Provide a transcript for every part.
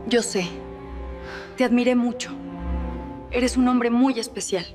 Yo sé. Te admiré mucho. Eres un hombre muy especial.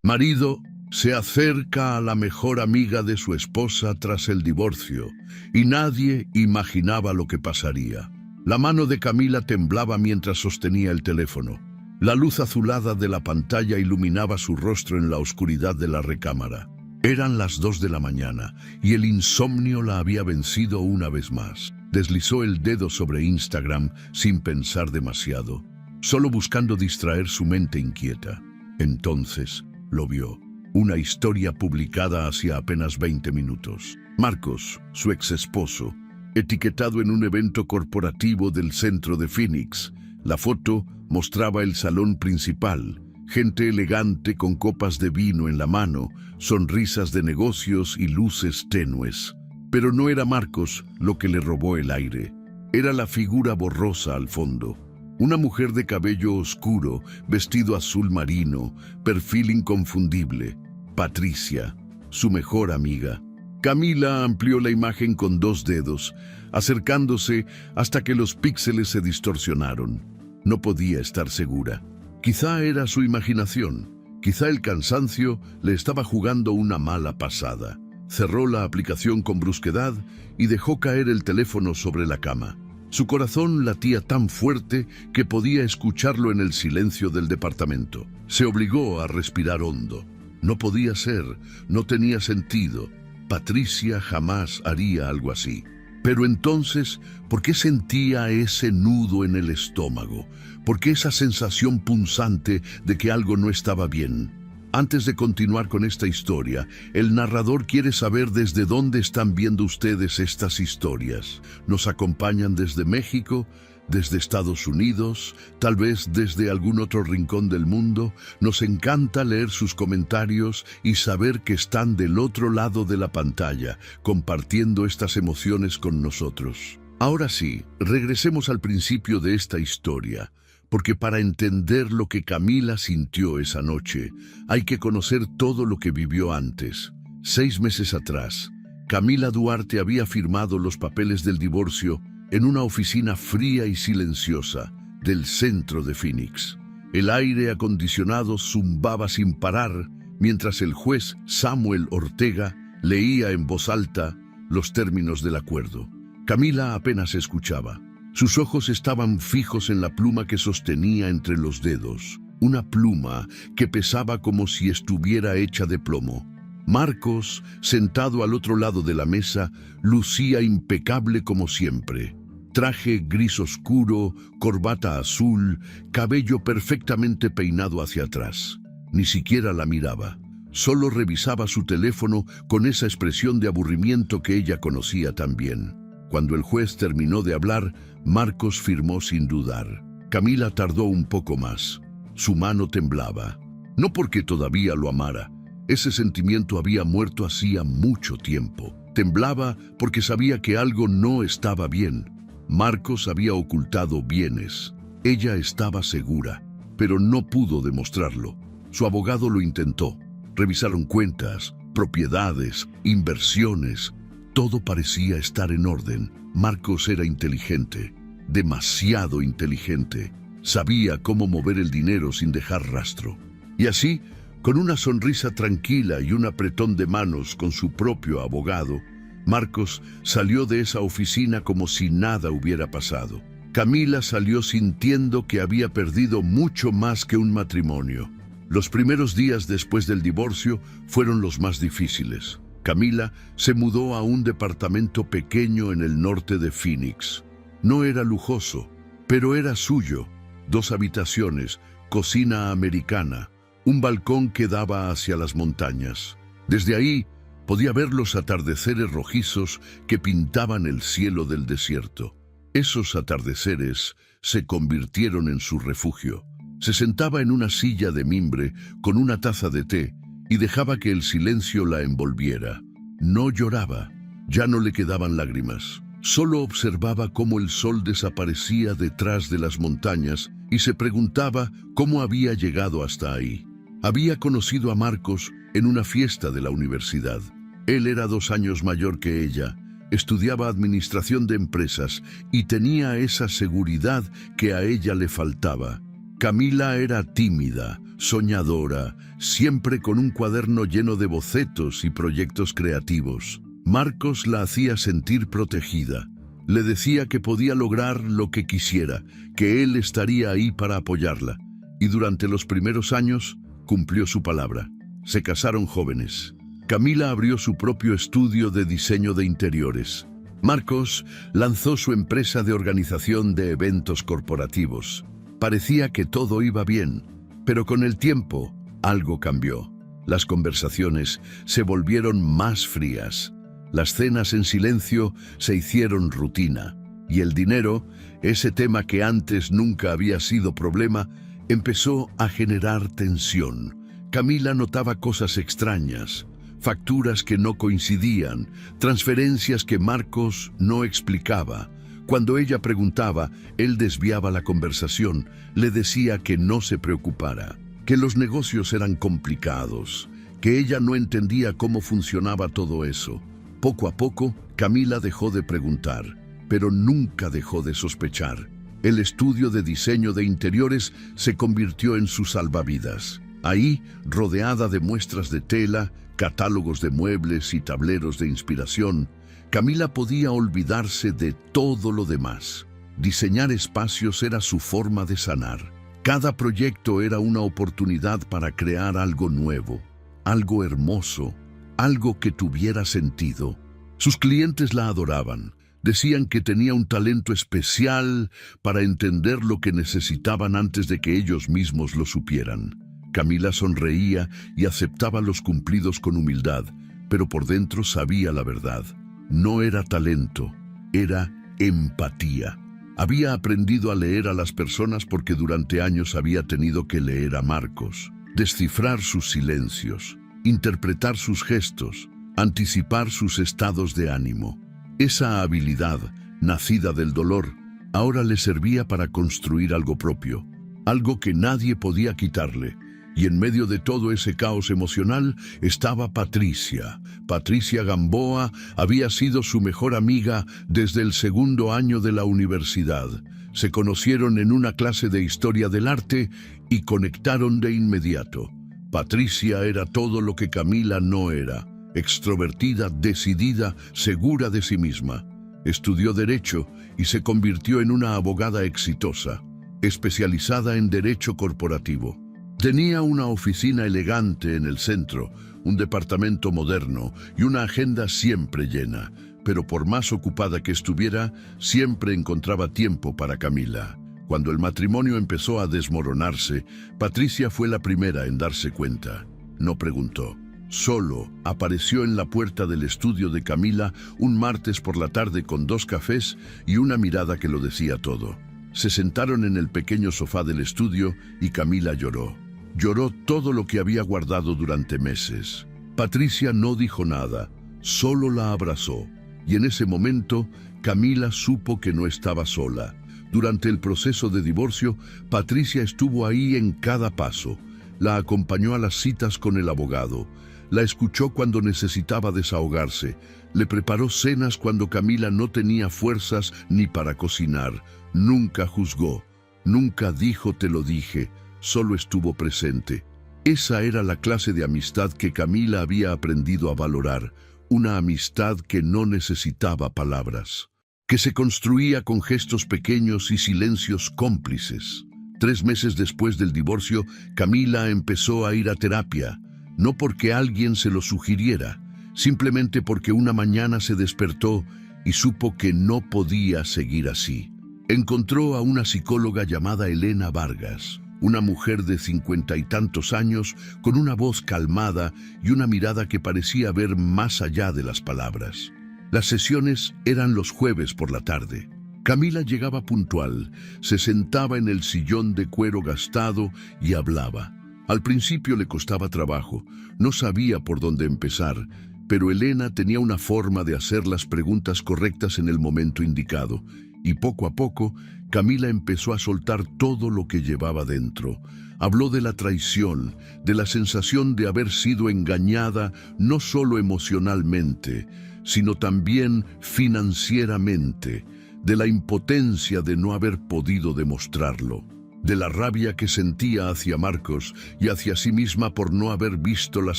Marido se acerca a la mejor amiga de su esposa tras el divorcio y nadie imaginaba lo que pasaría. La mano de Camila temblaba mientras sostenía el teléfono. La luz azulada de la pantalla iluminaba su rostro en la oscuridad de la recámara. Eran las 2 de la mañana y el insomnio la había vencido una vez más. Deslizó el dedo sobre Instagram sin pensar demasiado, solo buscando distraer su mente inquieta. Entonces lo vio. Una historia publicada hacía apenas 20 minutos. Marcos, su ex esposo, etiquetado en un evento corporativo del centro de Phoenix. La foto mostraba el salón principal, gente elegante con copas de vino en la mano, sonrisas de negocios y luces tenues. Pero no era Marcos lo que le robó el aire. Era la figura borrosa al fondo. Una mujer de cabello oscuro, vestido azul marino, perfil inconfundible. Patricia, su mejor amiga. Camila amplió la imagen con 2 dedos, acercándose hasta que los píxeles se distorsionaron. No podía estar segura. Quizá era su imaginación, quizá el cansancio le estaba jugando una mala pasada. Cerró la aplicación con brusquedad y dejó caer el teléfono sobre la cama. Su corazón latía tan fuerte que podía escucharlo en el silencio del departamento. Se obligó a respirar hondo. No podía ser, no tenía sentido. Patricia jamás haría algo así. Pero entonces, ¿por qué sentía ese nudo en el estómago? ¿Por qué esa sensación punzante de que algo no estaba bien? Antes de continuar con esta historia, el narrador quiere saber desde dónde están viendo ustedes estas historias. ¿Nos acompañan desde México? ¿Desde Estados Unidos? ¿Tal vez desde algún otro rincón del mundo? Nos encanta leer sus comentarios y saber que están del otro lado de la pantalla, compartiendo estas emociones con nosotros. Ahora sí, regresemos al principio de esta historia, porque para entender lo que Camila sintió esa noche, hay que conocer todo lo que vivió antes. 6 meses atrás, Camila Duarte había firmado los papeles del divorcio en una oficina fría y silenciosa del centro de Phoenix. El aire acondicionado zumbaba sin parar mientras el juez Samuel Ortega leía en voz alta los términos del acuerdo. Camila apenas escuchaba. Sus ojos estaban fijos en la pluma que sostenía entre los dedos, una pluma que pesaba como si estuviera hecha de plomo. Marcos, sentado al otro lado de la mesa, lucía impecable como siempre. Traje gris oscuro, corbata azul, cabello perfectamente peinado hacia atrás. Ni siquiera la miraba. Solo revisaba su teléfono con esa expresión de aburrimiento que ella conocía tan bien. Cuando el juez terminó de hablar, Marcos firmó sin dudar. Camila tardó un poco más. Su mano temblaba. No porque todavía lo amara. Ese sentimiento había muerto hacía mucho tiempo. Temblaba porque sabía que algo no estaba bien. Marcos había ocultado bienes. Ella estaba segura, pero no pudo demostrarlo. Su abogado lo intentó. Revisaron cuentas, propiedades, inversiones. Todo parecía estar en orden. Marcos era inteligente, demasiado inteligente. Sabía cómo mover el dinero sin dejar rastro. Y así, con una sonrisa tranquila y un apretón de manos con su propio abogado, Marcos salió de esa oficina como si nada hubiera pasado. Camila salió sintiendo que había perdido mucho más que un matrimonio. Los primeros días después del divorcio fueron los más difíciles. Camila se mudó a un departamento pequeño en el norte de Phoenix. No era lujoso, pero era suyo. 2 habitaciones, cocina americana, un balcón que daba hacia las montañas. Desde ahí podía ver los atardeceres rojizos que pintaban el cielo del desierto. Esos atardeceres se convirtieron en su refugio. Se sentaba en una silla de mimbre con una taza de té y dejaba que el silencio la envolviera. No lloraba, ya no le quedaban lágrimas. Solo observaba cómo el sol desaparecía detrás de las montañas y se preguntaba cómo había llegado hasta ahí. Había conocido a Marcos en una fiesta de la universidad. Él era 2 años mayor que ella, estudiaba administración de empresas y tenía esa seguridad que a ella le faltaba. Camila era tímida, soñadora, siempre con un cuaderno lleno de bocetos y proyectos creativos. Marcos la hacía sentir protegida. Le decía que podía lograr lo que quisiera, que él estaría ahí para apoyarla. Y durante los primeros años cumplió su palabra. Se casaron jóvenes. Camila abrió su propio estudio de diseño de interiores. Marcos lanzó su empresa de organización de eventos corporativos. Parecía que todo iba bien, pero con el tiempo algo cambió. Las conversaciones se volvieron más frías. Las cenas en silencio se hicieron rutina. Y el dinero, ese tema que antes nunca había sido problema, empezó a generar tensión. Camila notaba cosas extrañas, facturas que no coincidían, transferencias que Marcos no explicaba. Cuando ella preguntaba, él desviaba la conversación, le decía que no se preocupara, que los negocios eran complicados, que ella no entendía cómo funcionaba todo eso. Poco a poco, Camila dejó de preguntar, pero nunca dejó de sospechar. El estudio de diseño de interiores se convirtió en su salvavidas. Ahí, rodeada de muestras de tela, catálogos de muebles y tableros de inspiración, Camila podía olvidarse de todo lo demás. Diseñar espacios era su forma de sanar. Cada proyecto era una oportunidad para crear algo nuevo, algo hermoso, algo que tuviera sentido. Sus clientes la adoraban. Decían que tenía un talento especial para entender lo que necesitaban antes de que ellos mismos lo supieran. Camila sonreía y aceptaba los cumplidos con humildad, pero por dentro sabía la verdad. No era talento, era empatía. Había aprendido a leer a las personas porque durante años había tenido que leer a Marcos, descifrar sus silencios, interpretar sus gestos, anticipar sus estados de ánimo. Esa habilidad, nacida del dolor, ahora le servía para construir algo propio, algo que nadie podía quitarle. Y en medio de todo ese caos emocional estaba Patricia. Patricia Gamboa había sido su mejor amiga desde el segundo año de la universidad. Se conocieron en una clase de historia del arte y conectaron de inmediato. Patricia era todo lo que Camila no era. Extrovertida, decidida, segura de sí misma. Estudió Derecho y se convirtió en una abogada exitosa, especializada en Derecho Corporativo. Tenía una oficina elegante en el centro, un departamento moderno y una agenda siempre llena, pero por más ocupada que estuviera, siempre encontraba tiempo para Camila. Cuando el matrimonio empezó a desmoronarse, Patricia fue la primera en darse cuenta. No preguntó. Solo apareció en la puerta del estudio de Camila un martes por la tarde con 2 cafés y una mirada que lo decía todo. Se sentaron en el pequeño sofá del estudio y Camila lloró. Lloró todo lo que había guardado durante meses. Patricia no dijo nada, solo la abrazó. Y en ese momento, Camila supo que no estaba sola. Durante el proceso de divorcio, Patricia estuvo ahí en cada paso. La acompañó a las citas con el abogado. La escuchó cuando necesitaba desahogarse. Le preparó cenas cuando Camila no tenía fuerzas ni para cocinar. Nunca juzgó. Nunca dijo "te lo dije". Solo estuvo presente. Esa era la clase de amistad que Camila había aprendido a valorar, una amistad que no necesitaba palabras, que se construía con gestos pequeños y silencios cómplices. 3 meses después del divorcio, Camila empezó a ir a terapia, no porque alguien se lo sugiriera, simplemente porque una mañana se despertó y supo que no podía seguir así. Encontró a una psicóloga llamada Elena Vargas, una mujer de 50 y tantos años, con una voz calmada y una mirada que parecía ver más allá de las palabras. Las sesiones eran los jueves por la tarde. Camila llegaba puntual, se sentaba en el sillón de cuero gastado y hablaba. Al principio le costaba trabajo, no sabía por dónde empezar, pero Elena tenía una forma de hacer las preguntas correctas en el momento indicado, y poco a poco Camila empezó a soltar todo lo que llevaba dentro. Habló de la traición, de la sensación de haber sido engañada no solo emocionalmente, sino también financieramente, de la impotencia de no haber podido demostrarlo, de la rabia que sentía hacia Marcos y hacia sí misma por no haber visto las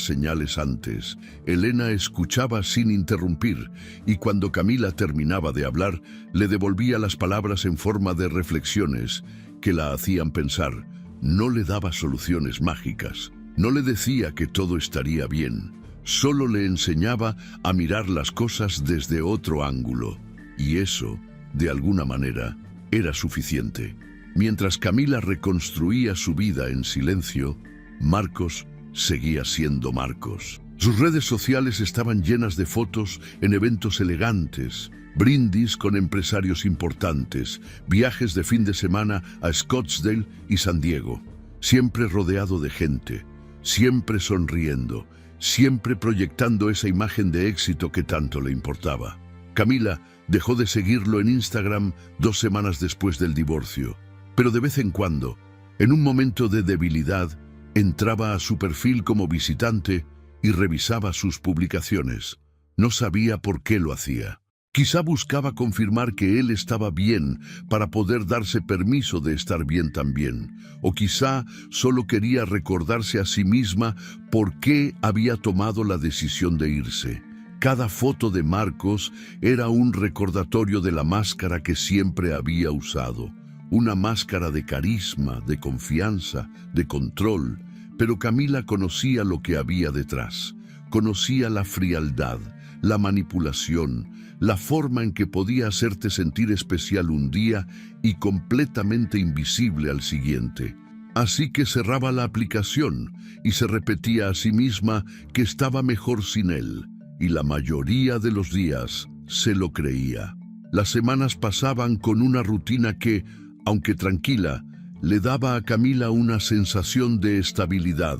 señales antes. Elena escuchaba sin interrumpir, y cuando Camila terminaba de hablar, le devolvía las palabras en forma de reflexiones que la hacían pensar. No le daba soluciones mágicas, no le decía que todo estaría bien, solo le enseñaba a mirar las cosas desde otro ángulo, y eso, de alguna manera, era suficiente. Mientras Camila reconstruía su vida en silencio, Marcos seguía siendo Marcos. Sus redes sociales estaban llenas de fotos en eventos elegantes, brindis con empresarios importantes, viajes de fin de semana a Scottsdale y San Diego, siempre rodeado de gente, siempre sonriendo, siempre proyectando esa imagen de éxito que tanto le importaba. Camila dejó de seguirlo en Instagram 2 semanas después del divorcio, pero de vez en cuando, en un momento de debilidad, entraba a su perfil como visitante y revisaba sus publicaciones. No sabía por qué lo hacía. Quizá buscaba confirmar que él estaba bien para poder darse permiso de estar bien también. O quizá solo quería recordarse a sí misma por qué había tomado la decisión de irse. Cada foto de Marcos era un recordatorio de la máscara que siempre había usado. Una máscara de carisma, de confianza, de control. Pero Camila conocía lo que había detrás. Conocía la frialdad, la manipulación, la forma en que podía hacerte sentir especial un día y completamente invisible al siguiente. Así que cerraba la aplicación y se repetía a sí misma que estaba mejor sin él. Y la mayoría de los días se lo creía. Las semanas pasaban con una rutina que, aunque tranquila, le daba a Camila una sensación de estabilidad.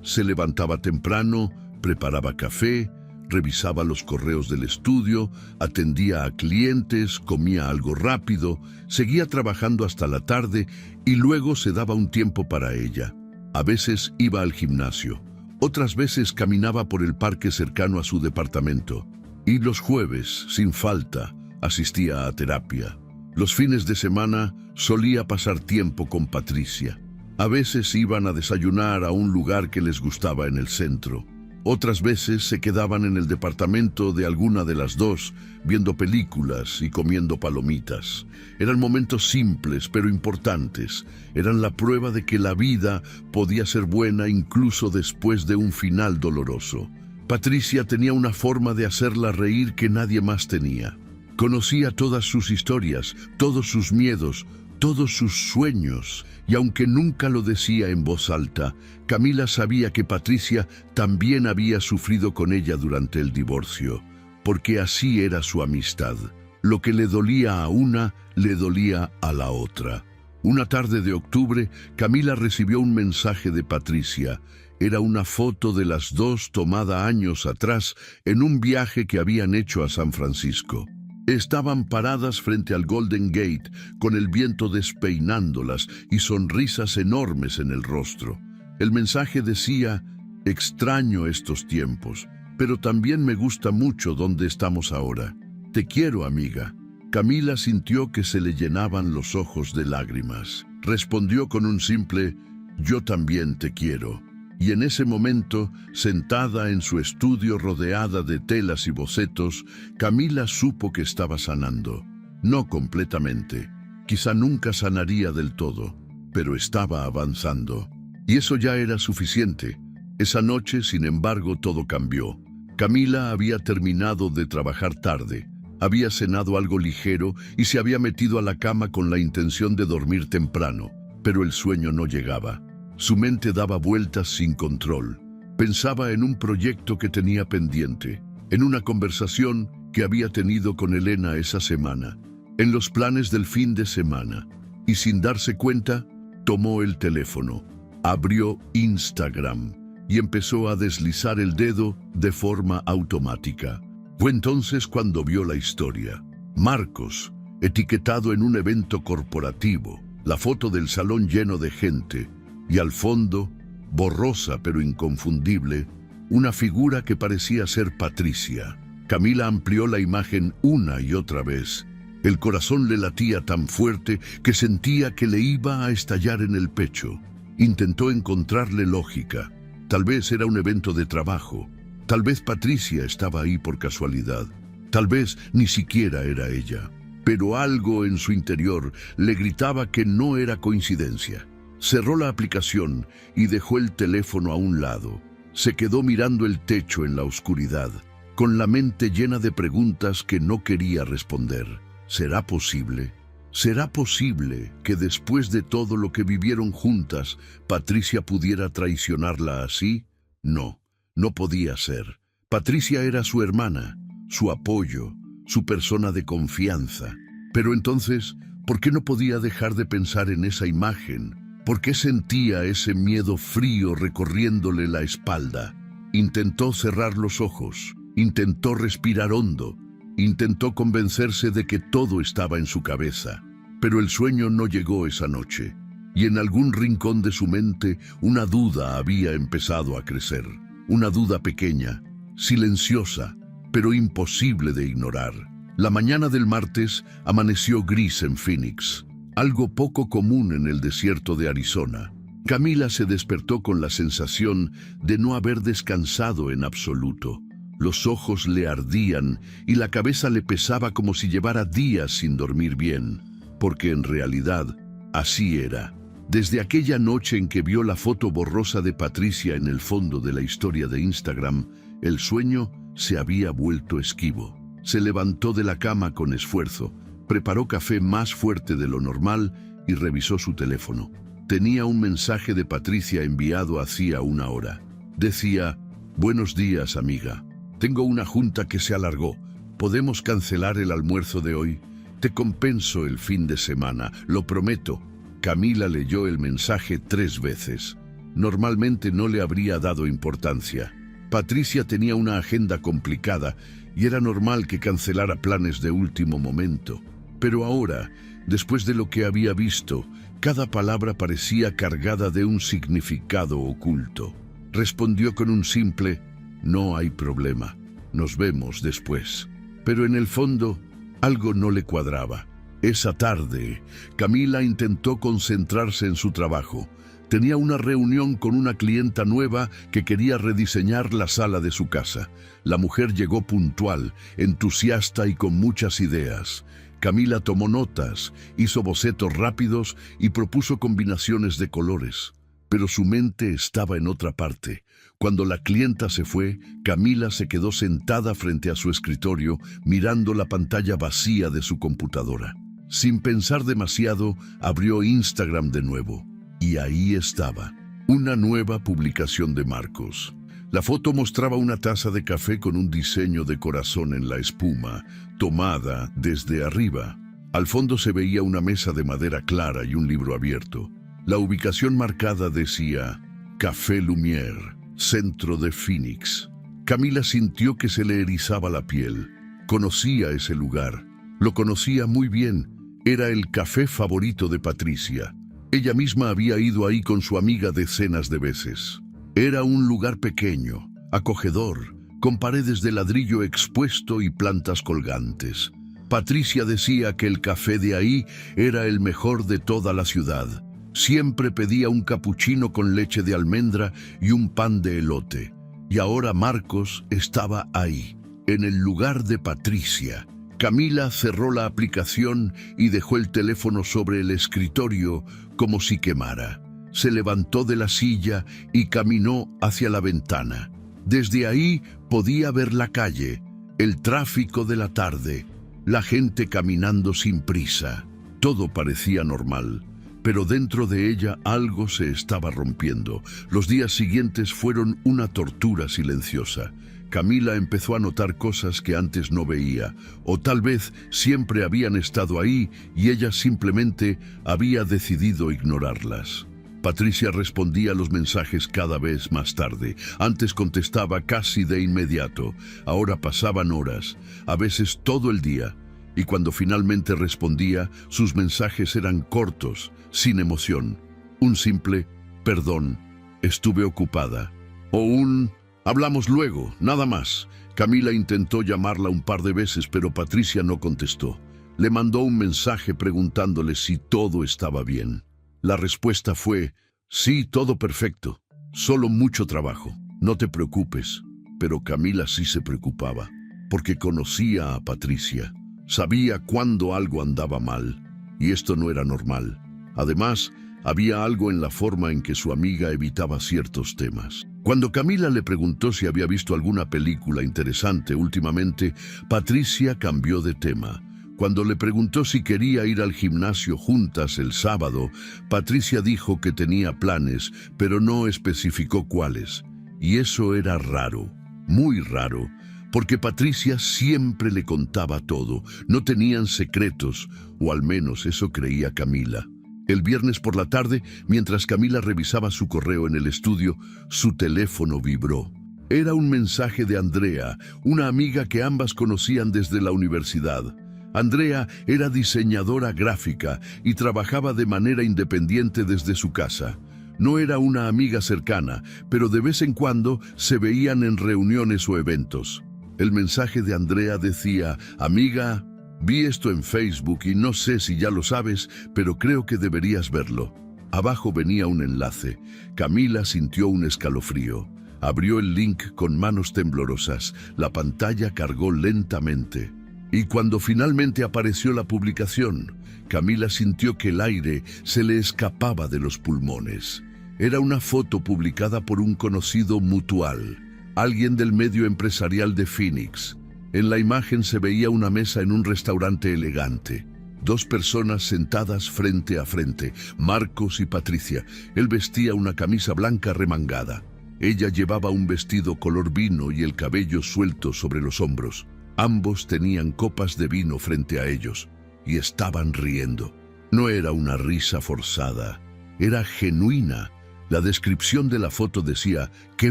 Se levantaba temprano, preparaba café, revisaba los correos del estudio, atendía a clientes, comía algo rápido, seguía trabajando hasta la tarde y luego se daba un tiempo para ella. A veces iba al gimnasio, otras veces caminaba por el parque cercano a su departamento. Y los jueves, sin falta, asistía a terapia. Los fines de semana solía pasar tiempo con Patricia. A veces iban a desayunar a un lugar que les gustaba en el centro. Otras veces se quedaban en el departamento de alguna de las dos, viendo películas y comiendo palomitas. Eran momentos simples pero importantes. Eran la prueba de que la vida podía ser buena incluso después de un final doloroso. Patricia tenía una forma de hacerla reír que nadie más tenía. Conocía todas sus historias, todos sus miedos, todos sus sueños, y aunque nunca lo decía en voz alta, Camila sabía que Patricia también había sufrido con ella durante el divorcio, porque así era su amistad. Lo que le dolía a una, le dolía a la otra. Una tarde de octubre, Camila recibió un mensaje de Patricia. Era una foto de las dos tomada años atrás en un viaje que habían hecho a San Francisco. Estaban paradas frente al Golden Gate, con el viento despeinándolas y sonrisas enormes en el rostro. El mensaje decía: extraño estos tiempos, pero también me gusta mucho donde estamos ahora. Te quiero, amiga. Camila sintió que se le llenaban los ojos de lágrimas. Respondió con un simple: yo también te quiero. Y en ese momento, sentada en su estudio rodeada de telas y bocetos, Camila supo que estaba sanando. No completamente, quizá nunca sanaría del todo, pero estaba avanzando. Y eso ya era suficiente. Esa noche, sin embargo, todo cambió. Camila había terminado de trabajar tarde, había cenado algo ligero y se había metido a la cama con la intención de dormir temprano, pero el sueño no llegaba. Su mente daba vueltas sin control. Pensaba en un proyecto que tenía pendiente, en una conversación que había tenido con Elena esa semana, en los planes del fin de semana, y sin darse cuenta, tomó el teléfono, abrió Instagram y empezó a deslizar el dedo de forma automática. Fue entonces cuando vio la historia. Marcos, etiquetado en un evento corporativo, la foto del salón lleno de gente, y al fondo, borrosa pero inconfundible, una figura que parecía ser Patricia. Camila amplió la imagen una y otra vez. El corazón le latía tan fuerte que sentía que le iba a estallar en el pecho. Intentó encontrarle lógica. Tal vez era un evento de trabajo. Tal vez Patricia estaba ahí por casualidad. Tal vez ni siquiera era ella. Pero algo en su interior le gritaba que no era coincidencia. Cerró la aplicación y dejó el teléfono a un lado. Se quedó mirando el techo en la oscuridad, con la mente llena de preguntas que no quería responder. ¿Será posible? ¿Será posible que después de todo lo que vivieron juntas, Patricia pudiera traicionarla así? No, no podía ser. Patricia era su hermana, su apoyo, su persona de confianza. Pero entonces, ¿por qué no podía dejar de pensar en esa imagen? ¿Por qué sentía ese miedo frío recorriéndole la espalda? Intentó cerrar los ojos, intentó respirar hondo, intentó convencerse de que todo estaba en su cabeza. Pero el sueño no llegó esa noche, y en algún rincón de su mente una duda había empezado a crecer. Una duda pequeña, silenciosa, pero imposible de ignorar. La mañana del martes amaneció gris en Phoenix, algo poco común en el desierto de Arizona. Camila se despertó con la sensación de no haber descansado en absoluto. Los ojos le ardían y la cabeza le pesaba como si llevara días sin dormir bien, porque en realidad así era. Desde aquella noche en que vio la foto borrosa de Patricia en el fondo de la historia de Instagram, el sueño se había vuelto esquivo. Se levantó de la cama con esfuerzo, preparó café más fuerte de lo normal y revisó su teléfono. Tenía un mensaje de Patricia enviado hacía una hora. Decía: «Buenos días, amiga. Tengo una junta que se alargó. ¿Podemos cancelar el almuerzo de hoy? Te compenso el fin de semana, lo prometo». Camila leyó el mensaje 3 veces. Normalmente no le habría dado importancia. Patricia tenía una agenda complicada y era normal que cancelara planes de último momento. Pero ahora, después de lo que había visto, cada palabra parecía cargada de un significado oculto. Respondió con un simple: «No hay problema, nos vemos después». Pero en el fondo, algo no le cuadraba. Esa tarde, Camila intentó concentrarse en su trabajo. Tenía una reunión con una clienta nueva que quería rediseñar la sala de su casa. La mujer llegó puntual, entusiasta y con muchas ideas. Camila tomó notas, hizo bocetos rápidos y propuso combinaciones de colores. Pero su mente estaba en otra parte. Cuando la clienta se fue, Camila se quedó sentada frente a su escritorio, mirando la pantalla vacía de su computadora. Sin pensar demasiado, abrió Instagram de nuevo. Y ahí estaba, una nueva publicación de Marcos. La foto mostraba una taza de café con un diseño de corazón en la espuma, tomada desde arriba. Al fondo se veía una mesa de madera clara y un libro abierto. La ubicación marcada decía: Café Lumière, centro de Phoenix. Camila sintió que se le erizaba la piel. Conocía ese lugar. Lo conocía muy bien. Era el café favorito de Patricia. Ella misma había ido ahí con su amiga decenas de veces. Era un lugar pequeño, acogedor, con paredes de ladrillo expuesto y plantas colgantes. Patricia decía que el café de ahí era el mejor de toda la ciudad. Siempre pedía un capuchino con leche de almendra y un pan de elote. Y ahora Marcos estaba ahí, en el lugar de Patricia. Camila cerró la aplicación y dejó el teléfono sobre el escritorio como si quemara. Se levantó de la silla y caminó hacia la ventana. Desde ahí podía ver la calle, el tráfico de la tarde, la gente caminando sin prisa. Todo parecía normal, pero dentro de ella algo se estaba rompiendo. Los días siguientes fueron una tortura silenciosa. Camila empezó a notar cosas que antes no veía, o tal vez siempre habían estado ahí y ella simplemente había decidido ignorarlas. Patricia respondía a los mensajes cada vez más tarde. Antes contestaba casi de inmediato. Ahora pasaban horas, a veces todo el día. Y cuando finalmente respondía, sus mensajes eran cortos, sin emoción. Un simple «perdón, estuve ocupada» o un «hablamos luego», nada más. Camila intentó llamarla un par de veces, pero Patricia no contestó. Le mandó un mensaje preguntándole si todo estaba bien. La respuesta fue: sí, todo perfecto, solo mucho trabajo, no te preocupes. Pero Camila sí se preocupaba, porque conocía a Patricia. Sabía cuándo algo andaba mal, y esto no era normal. Además, había algo en la forma en que su amiga evitaba ciertos temas. Cuando Camila le preguntó si había visto alguna película interesante últimamente, Patricia cambió de tema. Cuando le preguntó si quería ir al gimnasio juntas el sábado, Patricia dijo que tenía planes, pero no especificó cuáles. Y eso era raro, muy raro, porque Patricia siempre le contaba todo. No tenían secretos, o al menos eso creía Camila. El viernes por la tarde, mientras Camila revisaba su correo en el estudio, su teléfono vibró. Era un mensaje de Andrea, una amiga que ambas conocían desde la universidad. Andrea era diseñadora gráfica y trabajaba de manera independiente desde su casa. No era una amiga cercana, pero de vez en cuando se veían en reuniones o eventos. El mensaje de Andrea decía: amiga, vi esto en Facebook y no sé si ya lo sabes, pero creo que deberías verlo. Abajo venía un enlace. Camila sintió un escalofrío. Abrió el link con manos temblorosas. La pantalla cargó lentamente. Y cuando finalmente apareció la publicación, Camila sintió que el aire se le escapaba de los pulmones. Era una foto publicada por un conocido mutual, alguien del medio empresarial de Phoenix. En la imagen se veía una mesa en un restaurante elegante. 2 personas sentadas frente a frente, Marcos y Patricia. Él vestía una camisa blanca remangada. Ella llevaba un vestido color vino y el cabello suelto sobre los hombros. Ambos tenían copas de vino frente a ellos y estaban riendo. No era una risa forzada, era genuina. La descripción de la foto decía: qué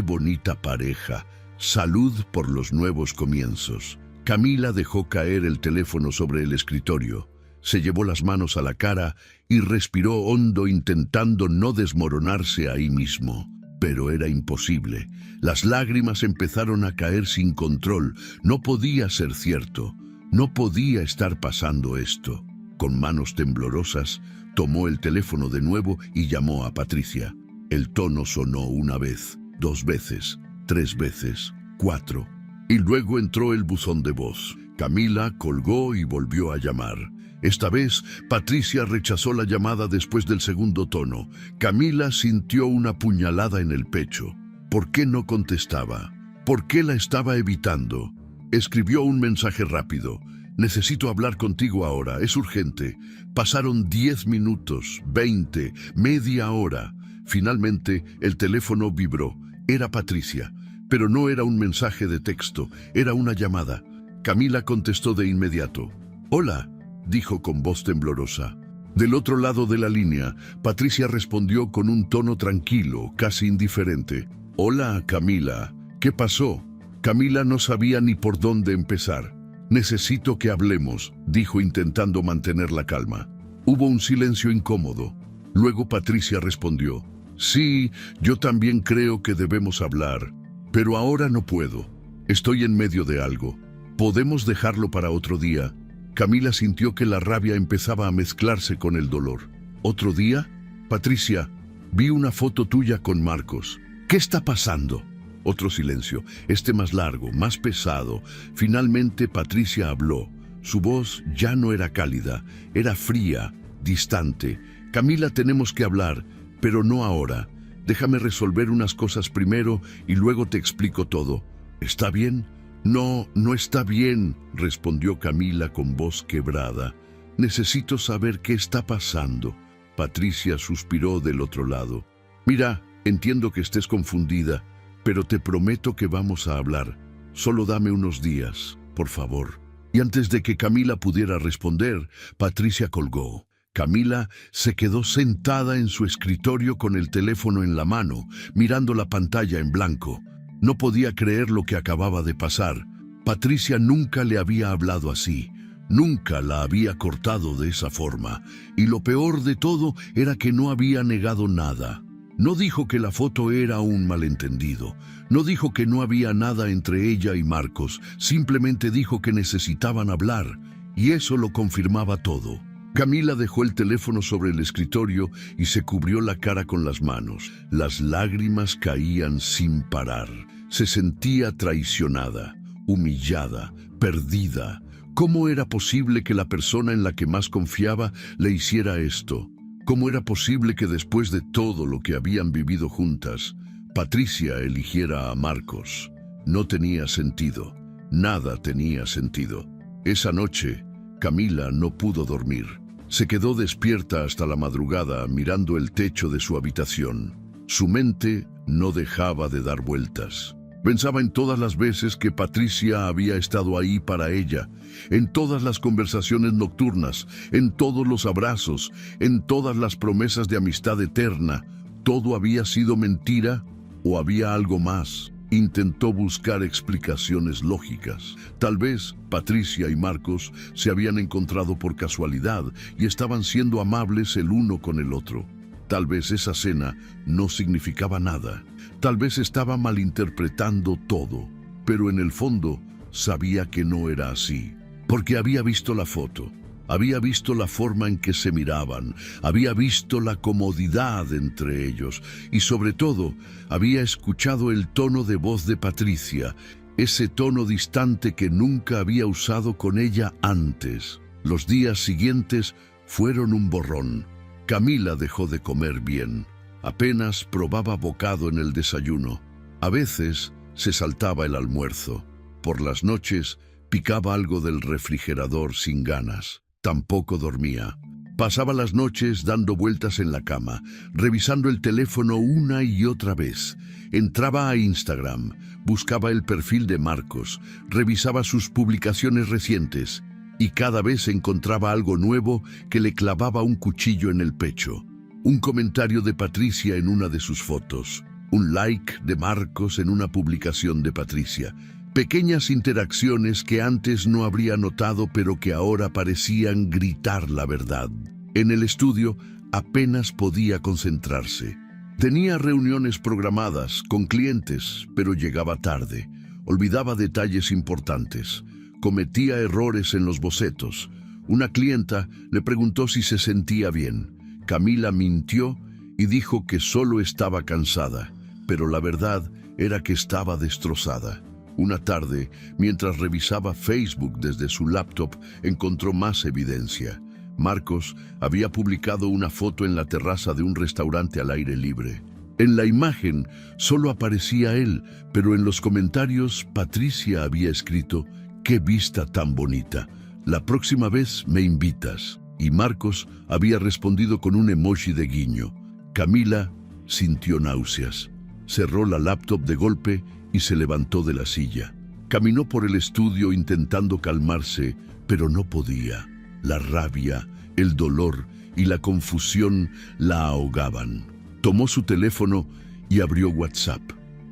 bonita pareja, salud por los nuevos comienzos. Camila dejó caer el teléfono sobre el escritorio, se llevó las manos a la cara y respiró hondo intentando no desmoronarse ahí mismo. Pero era imposible. Las lágrimas empezaron a caer sin control. No podía ser cierto. No podía estar pasando esto. Con manos temblorosas, tomó el teléfono de nuevo y llamó a Patricia. El tono sonó 1 vez, 2 veces, 3 veces, 4. Y luego entró el buzón de voz. Camila colgó y volvió a llamar. Esta vez, Patricia rechazó la llamada después del segundo tono. Camila sintió una puñalada en el pecho. ¿Por qué no contestaba? ¿Por qué la estaba evitando? Escribió un mensaje rápido. Necesito hablar contigo ahora, es urgente. Pasaron 10 minutos, 20, media hora. Finalmente, el teléfono vibró. Era Patricia, pero no era un mensaje de texto, era una llamada. Camila contestó de inmediato. «Hola», dijo con voz temblorosa. Del otro lado de la línea, Patricia respondió con un tono tranquilo, casi indiferente. «Hola, Camila. ¿Qué pasó?» Camila no sabía ni por dónde empezar. «Necesito que hablemos», dijo intentando mantener la calma. Hubo un silencio incómodo. Luego Patricia respondió. «Sí, yo también creo que debemos hablar, pero ahora no puedo. Estoy en medio de algo. ¿Podemos dejarlo para otro día?» Camila sintió que la rabia empezaba a mezclarse con el dolor. ¿Otro día? Patricia, vi una foto tuya con Marcos. ¿Qué está pasando? Otro silencio, este más largo, más pesado. Finalmente Patricia habló. Su voz ya no era cálida, era fría, distante. Camila, tenemos que hablar, pero no ahora. Déjame resolver unas cosas primero y luego te explico todo. ¿Está bien? No, no está bien, respondió Camila con voz quebrada. Necesito saber qué está pasando. Patricia suspiró del otro lado. Mira, entiendo que estés confundida, pero te prometo que vamos a hablar. Solo dame unos días, por favor. Y antes de que Camila pudiera responder, Patricia colgó. Camila se quedó sentada en su escritorio con el teléfono en la mano, mirando la pantalla en blanco. No podía creer lo que acababa de pasar. Patricia nunca le había hablado así. Nunca la había cortado de esa forma. Y lo peor de todo era que no había negado nada. No dijo que la foto era un malentendido. No dijo que no había nada entre ella y Marcos. Simplemente dijo que necesitaban hablar, y eso lo confirmaba todo. Camila dejó el teléfono sobre el escritorio y se cubrió la cara con las manos. Las lágrimas caían sin parar. Se sentía traicionada, humillada, perdida. ¿Cómo era posible que la persona en la que más confiaba le hiciera esto? ¿Cómo era posible que después de todo lo que habían vivido juntas, Patricia eligiera a Marcos? No tenía sentido. Nada tenía sentido. Esa noche, Camila no pudo dormir. Se quedó despierta hasta la madrugada mirando el techo de su habitación. Su mente no dejaba de dar vueltas. Pensaba en todas las veces que Patricia había estado ahí para ella, en todas las conversaciones nocturnas, en todos los abrazos, en todas las promesas de amistad eterna. ¿Todo había sido mentira o había algo más? Intentó buscar explicaciones lógicas. Tal vez Patricia y Marcos se habían encontrado por casualidad y estaban siendo amables el uno con el otro. Tal vez esa cena no significaba nada. Tal vez estaba malinterpretando todo, pero en el fondo sabía que no era así, porque había visto la foto, había visto la forma en que se miraban, había visto la comodidad entre ellos y sobre todo había escuchado el tono de voz de Patricia, ese tono distante que nunca había usado con ella antes. Los días siguientes fueron un borrón. Camila dejó de comer bien. Apenas probaba bocado en el desayuno. A veces se saltaba el almuerzo. Por las noches picaba algo del refrigerador sin ganas. Tampoco dormía. Pasaba las noches dando vueltas en la cama, revisando el teléfono una y otra vez. Entraba a Instagram, buscaba el perfil de Marcos, revisaba sus publicaciones recientes y cada vez encontraba algo nuevo que le clavaba un cuchillo en el pecho. Un comentario de Patricia en una de sus fotos, un like de Marcos en una publicación de Patricia. Pequeñas interacciones que antes no habría notado pero que ahora parecían gritar la verdad. En el estudio apenas podía concentrarse. Tenía reuniones programadas con clientes, pero llegaba tarde. Olvidaba detalles importantes. Cometía errores en los bocetos. Una clienta le preguntó si se sentía bien. Camila mintió y dijo que solo estaba cansada, pero la verdad era que estaba destrozada. Una tarde, mientras revisaba Facebook desde su laptop, encontró más evidencia. Marcos había publicado una foto en la terraza de un restaurante al aire libre. En la imagen solo aparecía él, pero en los comentarios Patricia había escrito: «¡Qué vista tan bonita! La próxima vez me invitas». Y Marcos había respondido con un emoji de guiño. Camila sintió náuseas. Cerró la laptop de golpe y se levantó de la silla. Caminó por el estudio intentando calmarse, pero no podía. La rabia, el dolor y la confusión la ahogaban. Tomó su teléfono y abrió WhatsApp.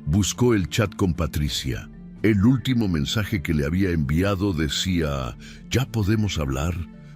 Buscó el chat con Patricia. El último mensaje que le había enviado decía: «¿Ya podemos hablar?».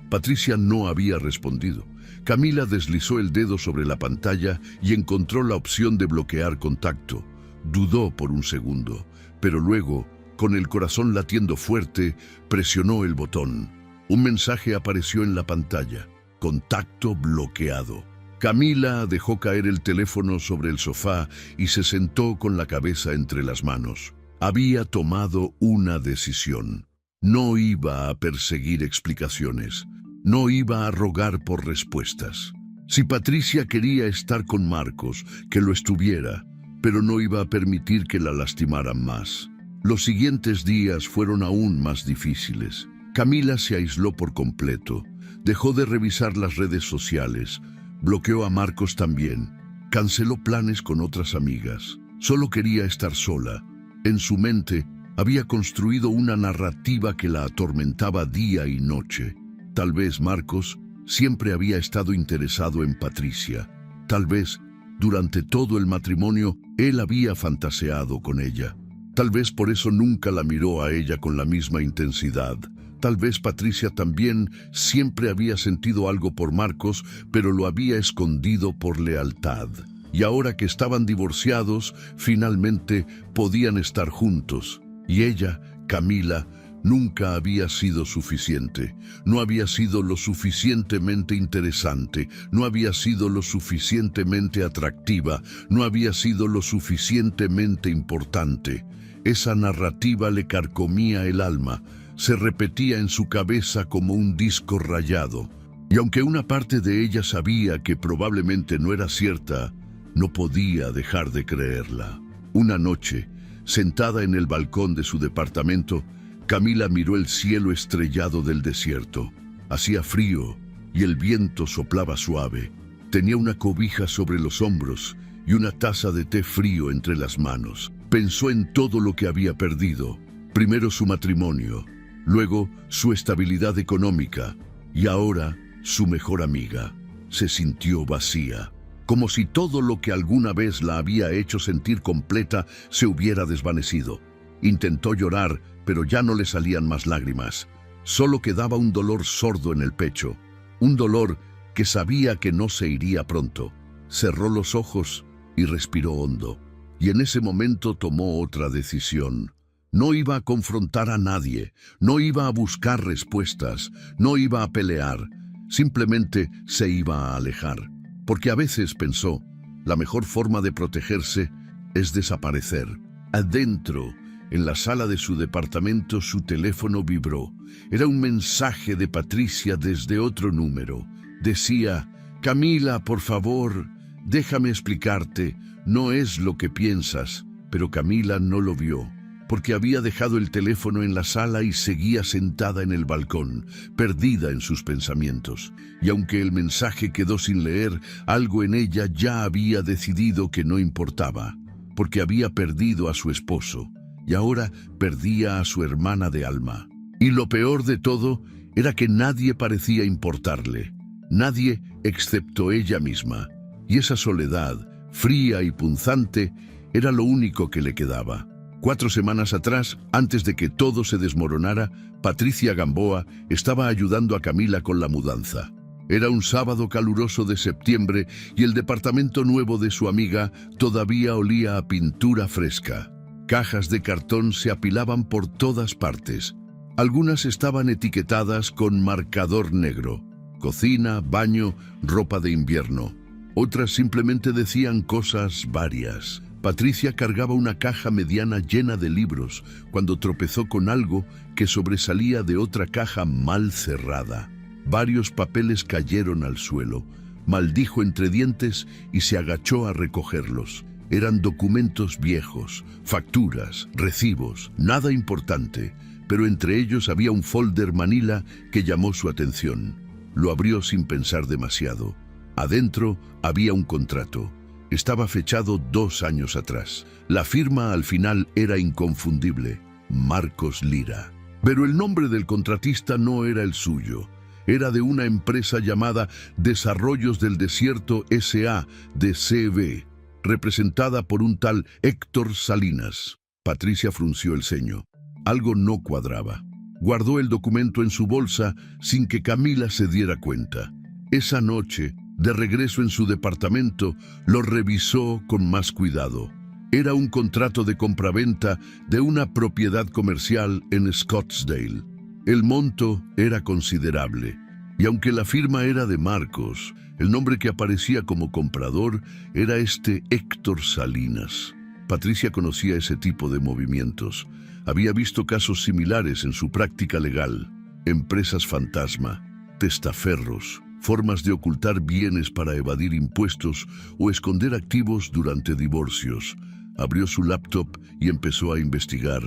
Patricia no había respondido. Camila deslizó el dedo sobre la pantalla y encontró la opción de bloquear contacto. Dudó por un segundo, pero luego, con el corazón latiendo fuerte, presionó el botón. Un mensaje apareció en la pantalla: «Contacto bloqueado». Camila dejó caer el teléfono sobre el sofá y se sentó con la cabeza entre las manos. Había tomado una decisión. No iba a perseguir explicaciones. No iba a rogar por respuestas. Si Patricia quería estar con Marcos, que lo estuviera, pero no iba a permitir que la lastimaran más. Los siguientes días fueron aún más difíciles. Camila se aisló por completo. Dejó de revisar las redes sociales. Bloqueó a Marcos también. Canceló planes con otras amigas. Solo quería estar sola. En su mente había construido una narrativa que la atormentaba día y noche. Tal vez Marcos siempre había estado interesado en Patricia. Tal vez, durante todo el matrimonio, él había fantaseado con ella. Tal vez por eso nunca la miró a ella con la misma intensidad. Tal vez Patricia también siempre había sentido algo por Marcos, pero lo había escondido por lealtad. y ahora que estaban divorciados, finalmente podían estar juntos. Y ella, Camila, nunca había sido suficiente, no había sido lo suficientemente interesante, no había sido lo suficientemente atractiva, no había sido lo suficientemente importante. Esa narrativa le carcomía el alma, se repetía en su cabeza como un disco rayado. Y aunque una parte de ella sabía que probablemente no era cierta, no podía dejar de creerla. Una noche, sentada en el balcón de su departamento, Camila miró el cielo estrellado del desierto. Hacía frío y el viento soplaba suave. Tenía una cobija sobre los hombros y una taza de té frío entre las manos. Pensó en todo lo que había perdido. Primero su matrimonio, luego su estabilidad económica y ahora su mejor amiga. Se sintió vacía, como si todo lo que alguna vez la había hecho sentir completa se hubiera desvanecido. Intentó llorar, pero ya no le salían más lágrimas. Solo quedaba un dolor sordo en el pecho, un dolor que sabía que no se iría pronto. Cerró los ojos y respiró hondo. Y en ese momento tomó otra decisión. No iba a confrontar a nadie, no iba a buscar respuestas, no iba a pelear. Simplemente se iba a alejar. Porque a veces pensó, la mejor forma de protegerse es desaparecer. Adentro, en la sala de su departamento, su teléfono vibró. Era un mensaje de Patricia desde otro número. Decía: Camila, por favor, déjame explicarte, no es lo que piensas. Pero Camila no lo vio, porque había dejado el teléfono en la sala y seguía sentada en el balcón, perdida en sus pensamientos. Y aunque el mensaje quedó sin leer, algo en ella ya había decidido que no importaba, porque había perdido a su esposo. Y ahora perdía a su hermana de alma. Y lo peor de todo era que nadie parecía importarle. Nadie excepto ella misma. Y esa soledad, fría y punzante, era lo único que le quedaba. 4 semanas atrás, antes de que todo se desmoronara, Patricia Gamboa estaba ayudando a Camila con la mudanza. Era un sábado caluroso de septiembre y el departamento nuevo de su amiga todavía olía a pintura fresca. Cajas de cartón se apilaban por todas partes. Algunas estaban etiquetadas con marcador negro: cocina, baño, ropa de invierno. Otras simplemente decían cosas varias. Patricia cargaba una caja mediana llena de libros cuando tropezó con algo que sobresalía de otra caja mal cerrada. Varios papeles cayeron al suelo. Maldijo entre dientes y se agachó a recogerlos. Eran documentos viejos, facturas, recibos, nada importante, pero entre ellos había un folder manila que llamó su atención. Lo abrió sin pensar demasiado. Adentro había un contrato. Estaba fechado 2 años atrás. La firma al final era inconfundible: Marcos Lira. Pero el nombre del contratista no era el suyo. Era de una empresa llamada Desarrollos del Desierto S.A. de C.B., representada por un tal Héctor Salinas. Patricia frunció el ceño. Algo no cuadraba. Guardó el documento en su bolsa sin que Camila se diera cuenta. Esa noche, de regreso en su departamento, lo revisó con más cuidado. Era un contrato de compraventa de una propiedad comercial en Scottsdale. El monto era considerable, y aunque la firma era de Marcos, el nombre que aparecía como comprador era este Héctor Salinas. Patricia conocía ese tipo de movimientos. Había visto casos similares en su práctica legal: empresas fantasma, testaferros, formas de ocultar bienes para evadir impuestos o esconder activos durante divorcios. Abrió su laptop y empezó a investigar.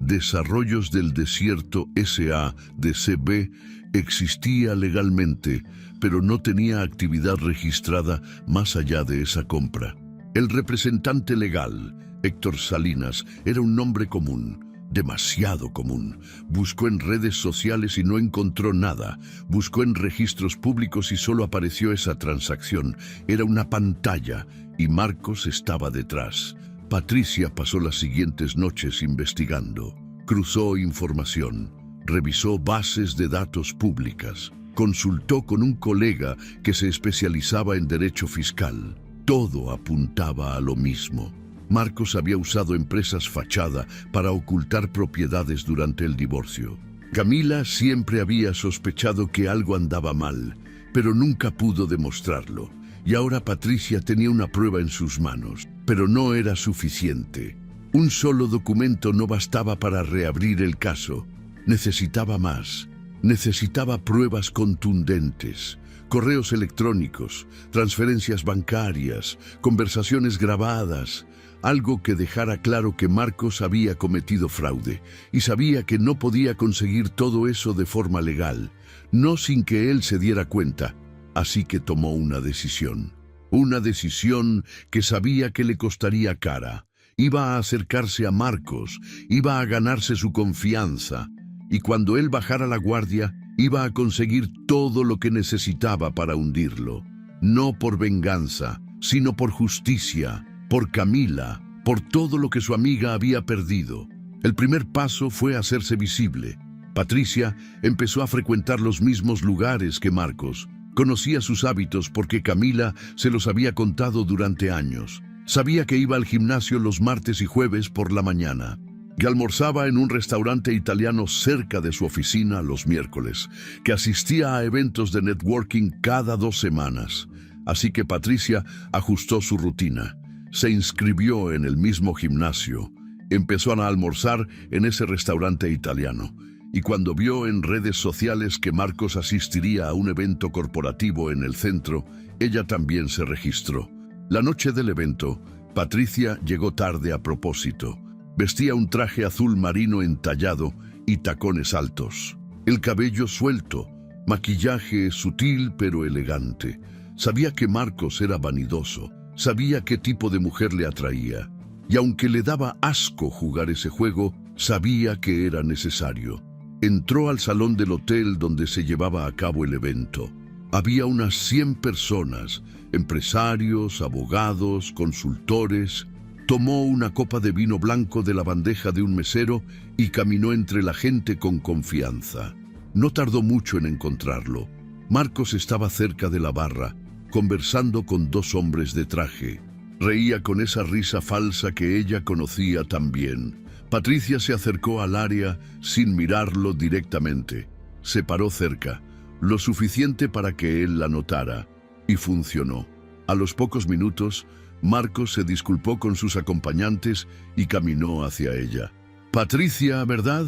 Desarrollos del Desierto S.A. de C.B. existía legalmente, pero no tenía actividad registrada más allá de esa compra. El representante legal, Héctor Salinas, era un nombre común. Demasiado común. Buscó en redes sociales y no encontró nada. Buscó en registros públicos y solo apareció esa transacción. Era una pantalla y Marcos estaba detrás. Patricia pasó las siguientes noches investigando. Cruzó información, revisó bases de datos públicas, consultó con un colega que se especializaba en derecho fiscal. Todo apuntaba a lo mismo. Marcos había usado empresas fachada para ocultar propiedades durante el divorcio. Camila siempre había sospechado que algo andaba mal, pero nunca pudo demostrarlo. Y ahora Patricia tenía una prueba en sus manos, pero no era suficiente. Un solo documento no bastaba para reabrir el caso. Necesitaba más. Necesitaba pruebas contundentes. Correos electrónicos, transferencias bancarias, conversaciones grabadas. Algo que dejara claro que Marcos había cometido fraude y sabía que no podía conseguir todo eso de forma legal, no sin que él se diera cuenta. Así que tomó una decisión que sabía que le costaría cara. Iba a acercarse a Marcos, iba a ganarse su confianza, y cuando él bajara la guardia, iba a conseguir todo lo que necesitaba para hundirlo. No por venganza, sino por justicia, por Camila, por todo lo que su amiga había perdido. El primer paso fue hacerse visible. Patricia empezó a frecuentar los mismos lugares que Marcos. Conocía sus hábitos porque Camila se los había contado durante años. Sabía que iba al gimnasio los martes y jueves por la mañana, que almorzaba en un restaurante italiano cerca de su oficina los miércoles, que asistía a eventos de networking cada 2 semanas. Así que Patricia ajustó su rutina. Se inscribió en el mismo gimnasio. Empezó a almorzar en ese restaurante italiano. Y cuando vio en redes sociales que Marcos asistiría a un evento corporativo en el centro, ella también se registró. La noche del evento, Patricia llegó tarde a propósito. Vestía un traje azul marino entallado y tacones altos. El cabello suelto, maquillaje sutil pero elegante. Sabía que Marcos era vanidoso, sabía qué tipo de mujer le atraía. Y aunque le daba asco jugar ese juego, sabía que era necesario. Entró al salón del hotel donde se llevaba a cabo el evento. Había unas 100 personas, empresarios, abogados, consultores. Tomó una copa de vino blanco de la bandeja de un mesero y caminó entre la gente con confianza. No tardó mucho en encontrarlo. Marcos estaba cerca de la barra, conversando con 2 hombres de traje. Reía con esa risa falsa que ella conocía tan bien. Patricia se acercó al área sin mirarlo directamente. Se paró cerca, lo suficiente para que él la notara, y funcionó. A los pocos minutos, Marcos se disculpó con sus acompañantes y caminó hacia ella. «Patricia, ¿verdad?»,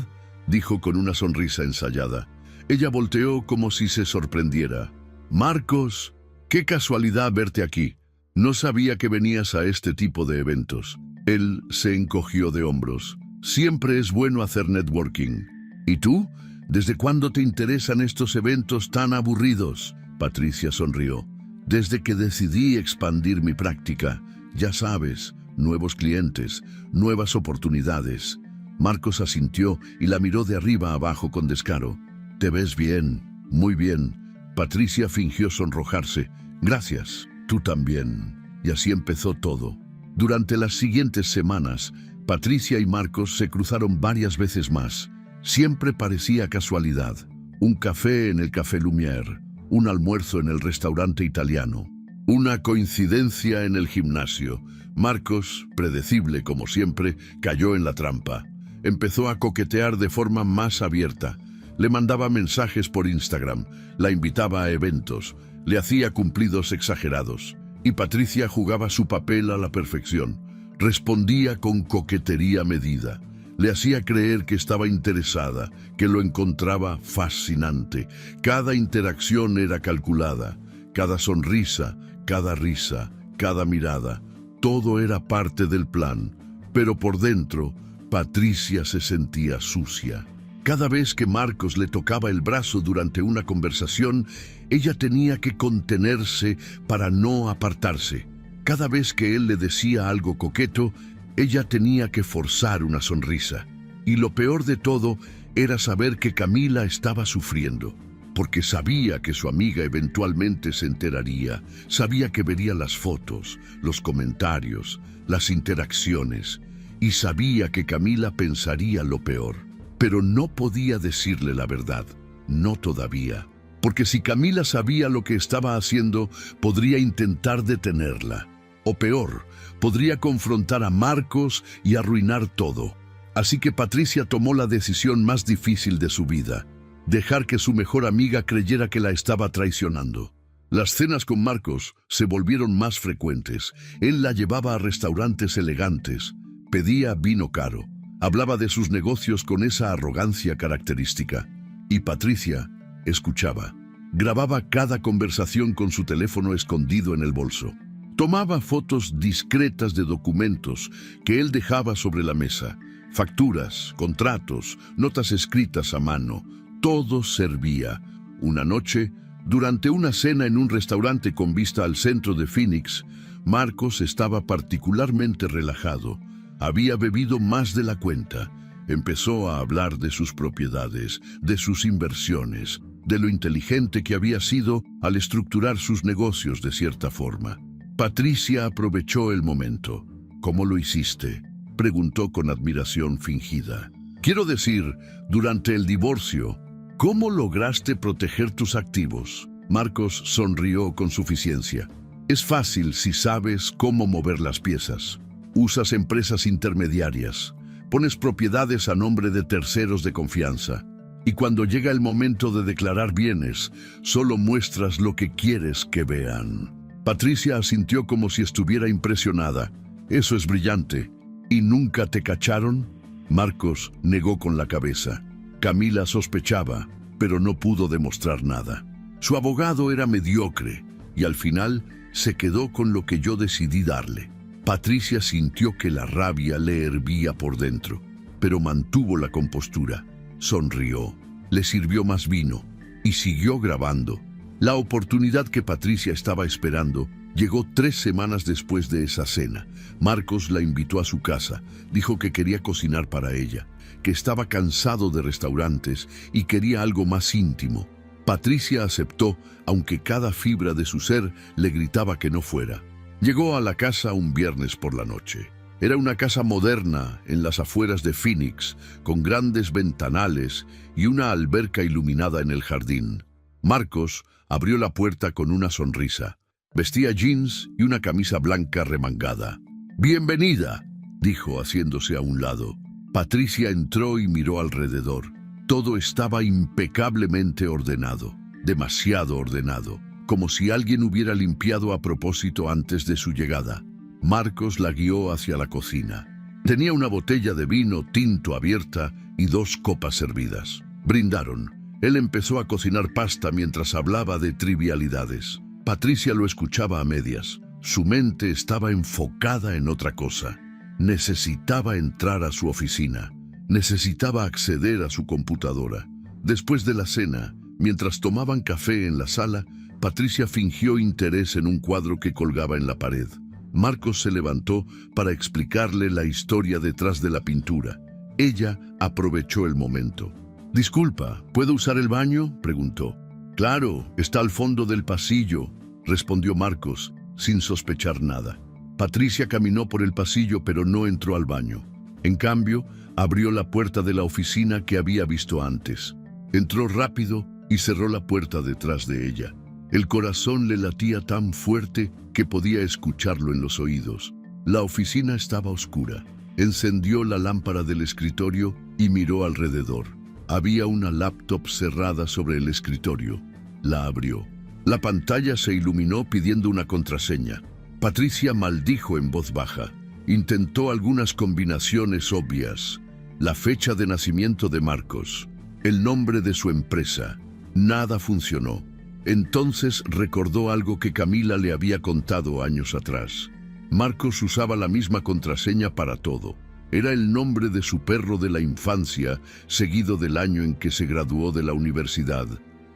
dijo con una sonrisa ensayada. Ella volteó como si se sorprendiera. «Marcos, qué casualidad verte aquí. No sabía que venías a este tipo de eventos». Él se encogió de hombros. «Siempre es bueno hacer networking». «¿Y tú? ¿Desde cuándo te interesan estos eventos tan aburridos?». Patricia sonrió. «Desde que decidí expandir mi práctica. Ya sabes, nuevos clientes, nuevas oportunidades». Marcos asintió y la miró de arriba a abajo con descaro. «Te ves bien, muy bien». Patricia fingió sonrojarse. «Gracias, tú también». Y así empezó todo. Durante las siguientes semanas, Patricia y Marcos se cruzaron varias veces más. Siempre parecía casualidad. Un café en el Café Lumière, un almuerzo en el restaurante italiano, una coincidencia en el gimnasio. Marcos, predecible como siempre, cayó en la trampa. Empezó a coquetear de forma más abierta. Le mandaba mensajes por Instagram, la invitaba a eventos, le hacía cumplidos exagerados. Y Patricia jugaba su papel a la perfección. Respondía con coquetería medida. Le hacía creer que estaba interesada, que lo encontraba fascinante. Cada interacción era calculada. Cada sonrisa, cada risa, cada mirada. Todo era parte del plan. Pero por dentro, Patricia se sentía sucia. Cada vez que Marcos le tocaba el brazo durante una conversación, ella tenía que contenerse para no apartarse. Cada vez que él le decía algo coqueto, ella tenía que forzar una sonrisa. Y lo peor de todo era saber que Camila estaba sufriendo, porque sabía que su amiga eventualmente se enteraría, sabía que vería las fotos, los comentarios, las interacciones, y sabía que Camila pensaría lo peor. Pero no podía decirle la verdad, no todavía. Porque si Camila sabía lo que estaba haciendo, podría intentar detenerla. O peor, podría confrontar a Marcos y arruinar todo. Así que Patricia tomó la decisión más difícil de su vida: dejar que su mejor amiga creyera que la estaba traicionando. Las cenas con Marcos se volvieron más frecuentes. Él la llevaba a restaurantes elegantes, pedía vino caro, hablaba de sus negocios con esa arrogancia característica. Y Patricia escuchaba. Grababa cada conversación con su teléfono escondido en el bolso. Tomaba fotos discretas de documentos que él dejaba sobre la mesa. Facturas, contratos, notas escritas a mano. Todo servía. Una noche, durante una cena en un restaurante con vista al centro de Phoenix, Marcos estaba particularmente relajado. Había bebido más de la cuenta. Empezó a hablar de sus propiedades, de sus inversiones, de lo inteligente que había sido al estructurar sus negocios de cierta forma. Patricia aprovechó el momento. ¿Cómo lo hiciste?, preguntó con admiración fingida. Quiero decir, durante el divorcio, ¿cómo lograste proteger tus activos? Marcos sonrió con suficiencia. Es fácil si sabes cómo mover las piezas. Usas empresas intermediarias, pones propiedades a nombre de terceros de confianza, y cuando llega el momento de declarar bienes, solo muestras lo que quieres que vean. Patricia asintió como si estuviera impresionada. Eso es brillante. ¿Y nunca te cacharon? Marcos negó con la cabeza. Camila sospechaba, pero no pudo demostrar nada. Su abogado era mediocre, y al final se quedó con lo que yo decidí darle. Patricia sintió que la rabia le hervía por dentro, pero mantuvo la compostura. Sonrió, le sirvió más vino y siguió grabando. La oportunidad que Patricia estaba esperando llegó 3 semanas después de esa cena. Marcos la invitó a su casa, dijo que quería cocinar para ella, que estaba cansado de restaurantes y quería algo más íntimo. Patricia aceptó, aunque cada fibra de su ser le gritaba que no fuera. Llegó a la casa un viernes por la noche. Era una casa moderna en las afueras de Phoenix, con grandes ventanales y una alberca iluminada en el jardín. Marcos abrió la puerta con una sonrisa. Vestía jeans y una camisa blanca remangada. «Bienvenida», dijo haciéndose a un lado. Patricia entró y miró alrededor. Todo estaba impecablemente ordenado, demasiado ordenado, como si alguien hubiera limpiado a propósito antes de su llegada. Marcos la guió hacia la cocina. Tenía una botella de vino tinto abierta y 2 copas servidas. Brindaron. Él empezó a cocinar pasta mientras hablaba de trivialidades. Patricia lo escuchaba a medias. Su mente estaba enfocada en otra cosa. Necesitaba entrar a su oficina. Necesitaba acceder a su computadora. Después de la cena, mientras tomaban café en la sala, Patricia fingió interés en un cuadro que colgaba en la pared. Marcos se levantó para explicarle la historia detrás de la pintura. Ella aprovechó el momento. «Disculpa, ¿puedo usar el baño?», preguntó. «Claro, está al fondo del pasillo», respondió Marcos, sin sospechar nada. Patricia caminó por el pasillo, pero no entró al baño. En cambio, abrió la puerta de la oficina que había visto antes. Entró rápido y cerró la puerta detrás de ella. El corazón le latía tan fuerte que podía escucharlo en los oídos. La oficina estaba oscura. Encendió la lámpara del escritorio y miró alrededor. Había una laptop cerrada sobre el escritorio. La abrió. La pantalla se iluminó pidiendo una contraseña. Patricia maldijo en voz baja. Intentó algunas combinaciones obvias. La fecha de nacimiento de Marcos, el nombre de su empresa. Nada funcionó. Entonces recordó algo que Camila le había contado años atrás. Marcos usaba la misma contraseña para todo. Era el nombre de su perro de la infancia, seguido del año en que se graduó de la universidad.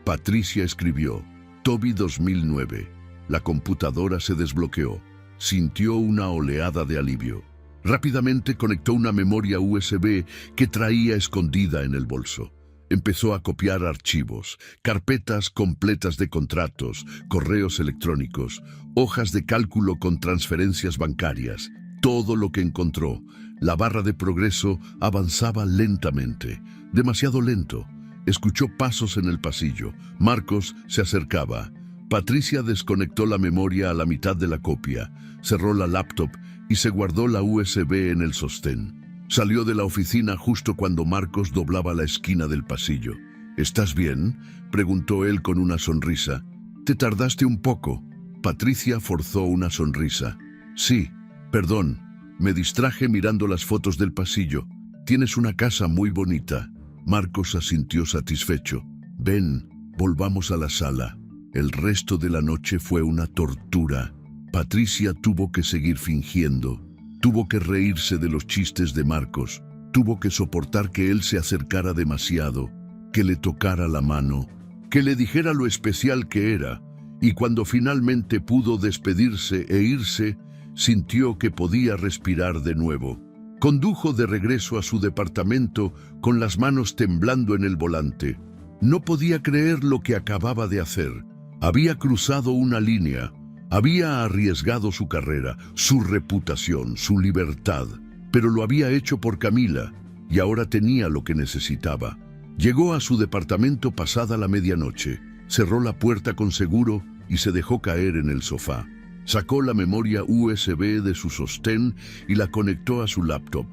Patricia escribió: Toby 2009. La computadora se desbloqueó. Sintió una oleada de alivio. Rápidamente conectó una memoria USB que traía escondida en el bolso. Empezó a copiar archivos, carpetas completas de contratos, correos electrónicos, hojas de cálculo con transferencias bancarias. Todo lo que encontró. La barra de progreso avanzaba lentamente, demasiado lento. Escuchó pasos en el pasillo. Marcos se acercaba. Patricia desconectó la memoria a la mitad de la copia, cerró la laptop y se guardó la USB en el sostén. Salió de la oficina justo cuando Marcos doblaba la esquina del pasillo. ¿Estás bien?, preguntó él con una sonrisa. «Te tardaste un poco». Patricia forzó una sonrisa. «Sí, perdón, me distraje mirando las fotos del pasillo. Tienes una casa muy bonita». Marcos asintió satisfecho. «Ven, volvamos a la sala». El resto de la noche fue una tortura. Patricia tuvo que seguir fingiendo. Tuvo que reírse de los chistes de Marcos. Tuvo que soportar que él se acercara demasiado, que le tocara la mano, que le dijera lo especial que era. Y cuando finalmente pudo despedirse e irse, sintió que podía respirar de nuevo. Condujo de regreso a su departamento con las manos temblando en el volante. No podía creer lo que acababa de hacer. Había cruzado una línea. Había arriesgado su carrera, su reputación, su libertad. Pero lo había hecho por Camila y ahora tenía lo que necesitaba. Llegó a su departamento pasada la medianoche. Cerró la puerta con seguro y se dejó caer en el sofá. Sacó la memoria USB de su sostén y la conectó a su laptop.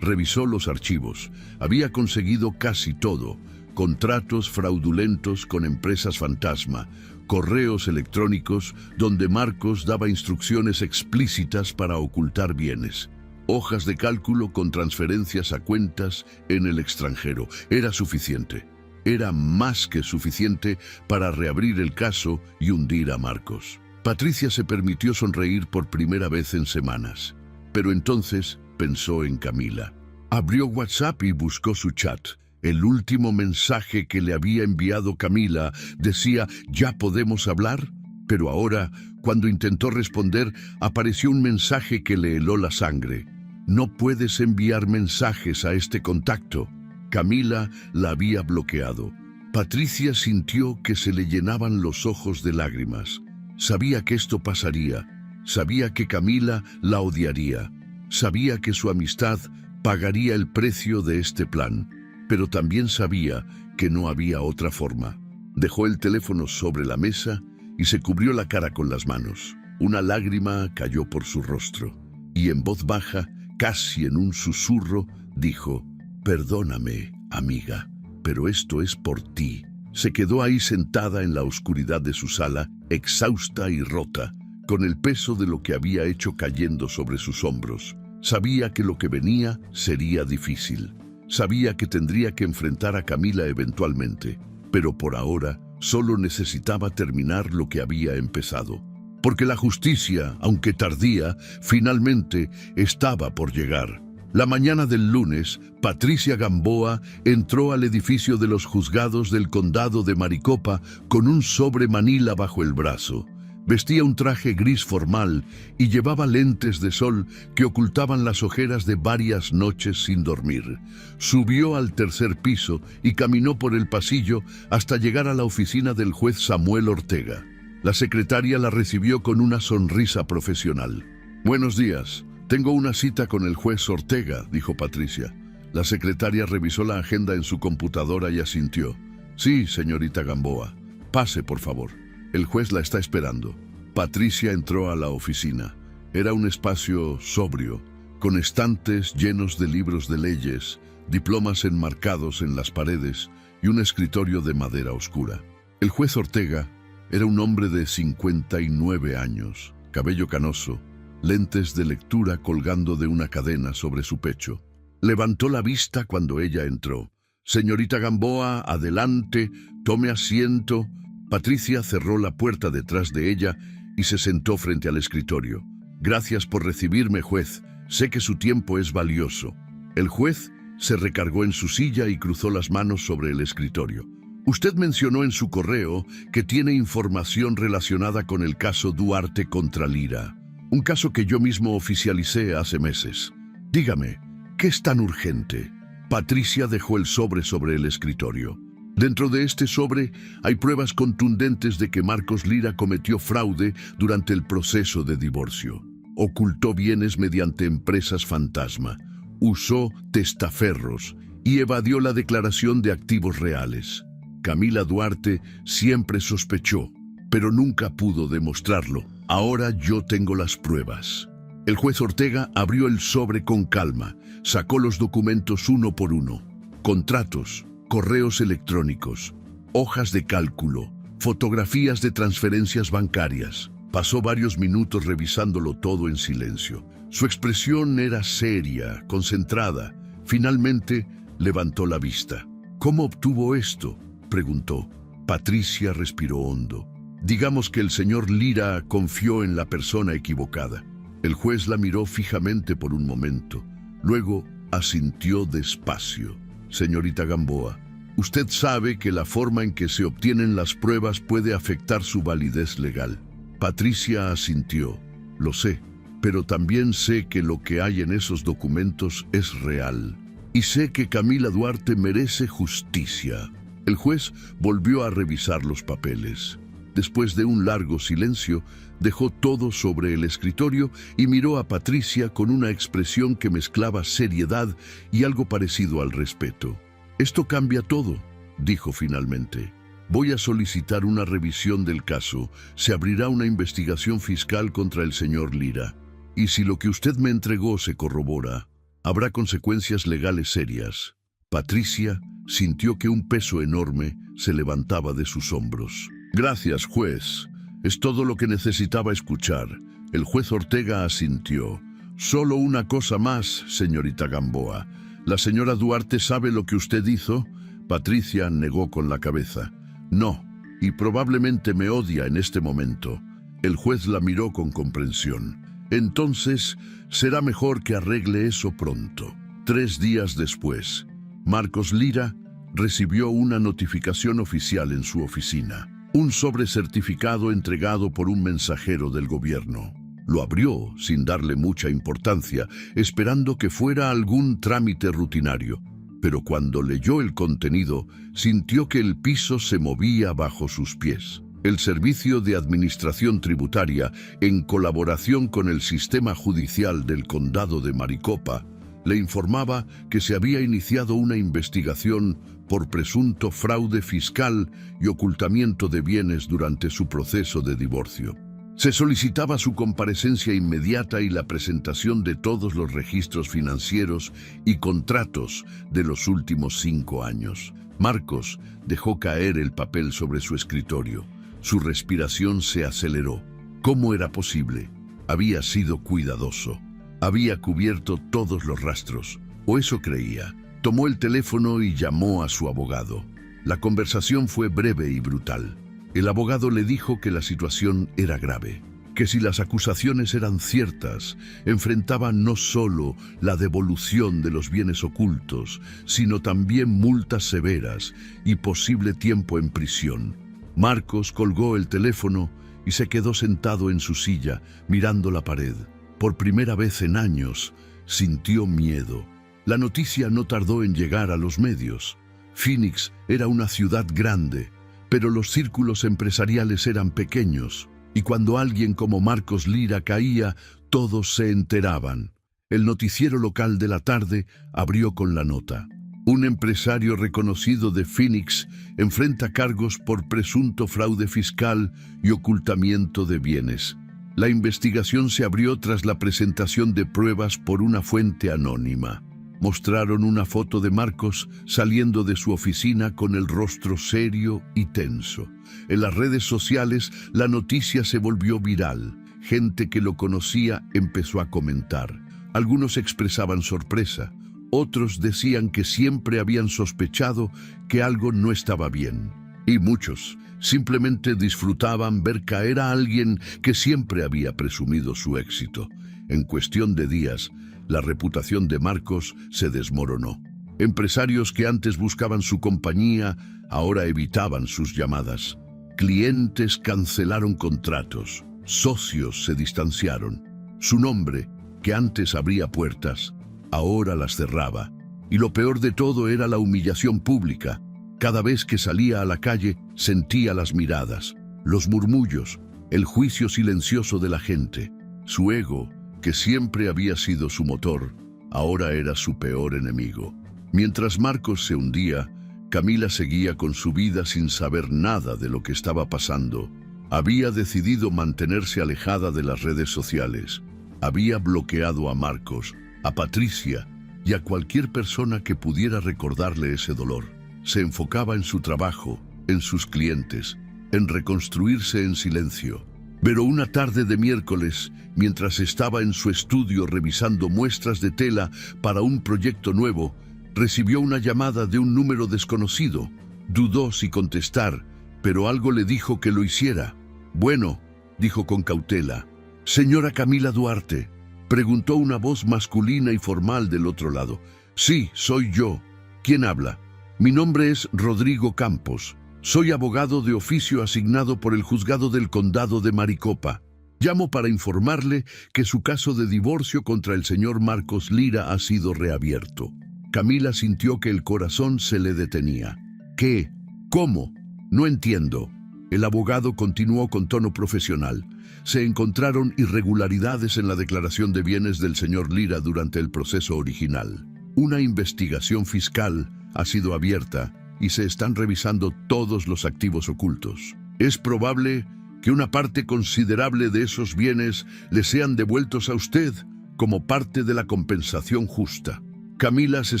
Revisó los archivos. Había conseguido casi todo. Contratos fraudulentos con empresas fantasma, correos electrónicos donde Marcos daba instrucciones explícitas para ocultar bienes, hojas de cálculo con transferencias a cuentas en el extranjero. Era suficiente. Era más que suficiente para reabrir el caso y hundir a Marcos. Patricia se permitió sonreír por primera vez en semanas. Pero entonces pensó en Camila. Abrió WhatsApp y buscó su chat. El último mensaje que le había enviado Camila decía «¿Ya podemos hablar?». Pero ahora, cuando intentó responder, apareció un mensaje que le heló la sangre. «No puedes enviar mensajes a este contacto». Camila la había bloqueado. Patricia sintió que se le llenaban los ojos de lágrimas. Sabía que esto pasaría. Sabía que Camila la odiaría. Sabía que su amistad pagaría el precio de este plan. Pero también sabía que no había otra forma. Dejó el teléfono sobre la mesa y se cubrió la cara con las manos. Una lágrima cayó por su rostro y en voz baja, casi en un susurro, dijo: «Perdóname, amiga, pero esto es por ti». Se quedó ahí sentada en la oscuridad de su sala, exhausta y rota, con el peso de lo que había hecho cayendo sobre sus hombros. Sabía que lo que venía sería difícil. Sabía que tendría que enfrentar a Camila eventualmente, pero por ahora solo necesitaba terminar lo que había empezado. Porque la justicia, aunque tardía, finalmente estaba por llegar. La mañana del lunes, Patricia Gamboa entró al edificio de los juzgados del condado de Maricopa con un sobre Manila bajo el brazo. Vestía un traje gris formal y llevaba lentes de sol que ocultaban las ojeras de varias noches sin dormir. Subió al tercer piso y caminó por el pasillo hasta llegar a la oficina del juez Samuel Ortega. La secretaria la recibió con una sonrisa profesional. «Buenos días. Tengo una cita con el juez Ortega», dijo Patricia. La secretaria revisó la agenda en su computadora y asintió. «Sí, señorita Gamboa. Pase, por favor. El juez la está esperando». Patricia entró a la oficina. Era un espacio sobrio, con estantes llenos de libros de leyes, diplomas enmarcados en las paredes y un escritorio de madera oscura. El juez Ortega era un hombre de 59 años, cabello canoso, lentes de lectura colgando de una cadena sobre su pecho. Levantó la vista cuando ella entró. «Señorita Gamboa, adelante, tome asiento». Patricia cerró la puerta detrás de ella y se sentó frente al escritorio. «Gracias por recibirme, juez. Sé que su tiempo es valioso». El juez se recargó en su silla y cruzó las manos sobre el escritorio. «Usted mencionó en su correo que tiene información relacionada con el caso Duarte contra Lira, un caso que yo mismo oficialicé hace meses. Dígame, ¿qué es tan urgente?». Patricia dejó el sobre el escritorio. Dentro de este sobre hay pruebas contundentes de que Marcos Lira cometió fraude durante el proceso de divorcio. Ocultó bienes mediante empresas fantasma, usó testaferros y evadió la declaración de activos reales. Camila Duarte siempre sospechó, pero nunca pudo demostrarlo. Ahora yo tengo las pruebas. El juez Ortega abrió el sobre con calma, sacó los documentos uno por uno. Contratos, correos electrónicos, hojas de cálculo, fotografías de transferencias bancarias. Pasó varios minutos revisándolo todo en silencio. Su expresión era seria, concentrada. Finalmente levantó la vista. ¿Cómo obtuvo esto?, preguntó. Patricia respiró hondo. Digamos que el señor Lira confió en la persona equivocada. El juez la miró fijamente por un momento. Luego asintió despacio. Señorita Gamboa, usted sabe que la forma en que se obtienen las pruebas puede afectar su validez legal. Patricia asintió. Lo sé, pero también sé que lo que hay en esos documentos es real. Y sé que Camila Duarte merece justicia. El juez volvió a revisar los papeles. Después de un largo silencio, dejó todo sobre el escritorio y miró a Patricia con una expresión que mezclaba seriedad y algo parecido al respeto. «Esto cambia todo», dijo finalmente. «Voy a solicitar una revisión del caso. Se abrirá una investigación fiscal contra el señor Lira. Y si lo que usted me entregó se corrobora, habrá consecuencias legales serias». Patricia sintió que un peso enorme se levantaba de sus hombros. «Gracias, juez. Es todo lo que necesitaba escuchar». El juez Ortega asintió. «Solo una cosa más, señorita Gamboa. ¿La señora Duarte sabe lo que usted hizo?». Patricia negó con la cabeza. «No, y probablemente me odia en este momento». El juez la miró con comprensión. «Entonces, será mejor que arregle eso pronto». 3 días después, Marcos Lira recibió una notificación oficial en su oficina. Un sobre certificado entregado por un mensajero del gobierno. Lo abrió sin darle mucha importancia, esperando que fuera algún trámite rutinario. Pero cuando leyó el contenido, sintió que el piso se movía bajo sus pies. El Servicio de Administración Tributaria, en colaboración con el Sistema Judicial del Condado de Maricopa, le informaba que se había iniciado una investigación por presunto fraude fiscal y ocultamiento de bienes durante su proceso de divorcio. Se solicitaba su comparecencia inmediata y la presentación de todos los registros financieros y contratos de los últimos 5 años. Marcos dejó caer el papel sobre su escritorio. Su respiración se aceleró. ¿Cómo era posible? Había sido cuidadoso. Había cubierto todos los rastros, o eso creía. Tomó el teléfono y llamó a su abogado. La conversación fue breve y brutal. El abogado le dijo que la situación era grave, que si las acusaciones eran ciertas, enfrentaban no solo la devolución de los bienes ocultos, sino también multas severas y posible tiempo en prisión. Marcos colgó el teléfono y se quedó sentado en su silla, mirando la pared. Por primera vez en años, sintió miedo. La noticia no tardó en llegar a los medios. Phoenix era una ciudad grande, pero los círculos empresariales eran pequeños, y cuando alguien como Marcos Lira caía, todos se enteraban. El noticiero local de la tarde abrió con la nota. Un empresario reconocido de Phoenix enfrenta cargos por presunto fraude fiscal y ocultamiento de bienes. La investigación se abrió tras la presentación de pruebas por una fuente anónima. Mostraron una foto de Marcos saliendo de su oficina con el rostro serio y tenso. En las redes sociales, la noticia se volvió viral. Gente que lo conocía empezó a comentar. Algunos expresaban sorpresa. Otros decían que siempre habían sospechado que algo no estaba bien. Y muchos simplemente disfrutaban ver caer a alguien que siempre había presumido su éxito. En cuestión de días, la reputación de Marcos se desmoronó. Empresarios que antes buscaban su compañía, ahora evitaban sus llamadas. Clientes cancelaron contratos. Socios se distanciaron. Su nombre, que antes abría puertas, ahora las cerraba. Y lo peor de todo era la humillación pública. Cada vez que salía a la calle, sentía las miradas, los murmullos, el juicio silencioso de la gente. Su ego, que siempre había sido su motor, ahora era su peor enemigo. Mientras Marcos se hundía, Camila seguía con su vida sin saber nada de lo que estaba pasando Había decidido mantenerse alejada de las redes sociales. Había bloqueado a Marcos, a Patricia y a cualquier persona que pudiera recordarle ese dolor. Se enfocaba en su trabajo, en sus clientes, en reconstruirse en silencio. Pero una tarde de miércoles, mientras estaba en su estudio revisando muestras de tela para un proyecto nuevo, recibió una llamada de un número desconocido. Dudó si contestar, pero algo le dijo que lo hiciera. «Bueno», dijo con cautela. «Señora Camila Duarte», preguntó una voz masculina y formal del otro lado. «Sí, soy yo. ¿Quién habla?» «Mi nombre es Rodrigo Campos. Soy abogado de oficio asignado por el juzgado del condado de Maricopa. Llamo para informarle que su caso de divorcio contra el señor Marcos Lira ha sido reabierto». Camila sintió que el corazón se le detenía. «¿Qué? ¿Cómo? No entiendo». El abogado continuó con tono profesional. Se encontraron irregularidades en la declaración de bienes del señor Lira durante el proceso original. Una investigación fiscal ha sido abierta y se están revisando todos los activos ocultos. Es probable que una parte considerable de esos bienes le sean devueltos a usted como parte de la compensación justa. Camila se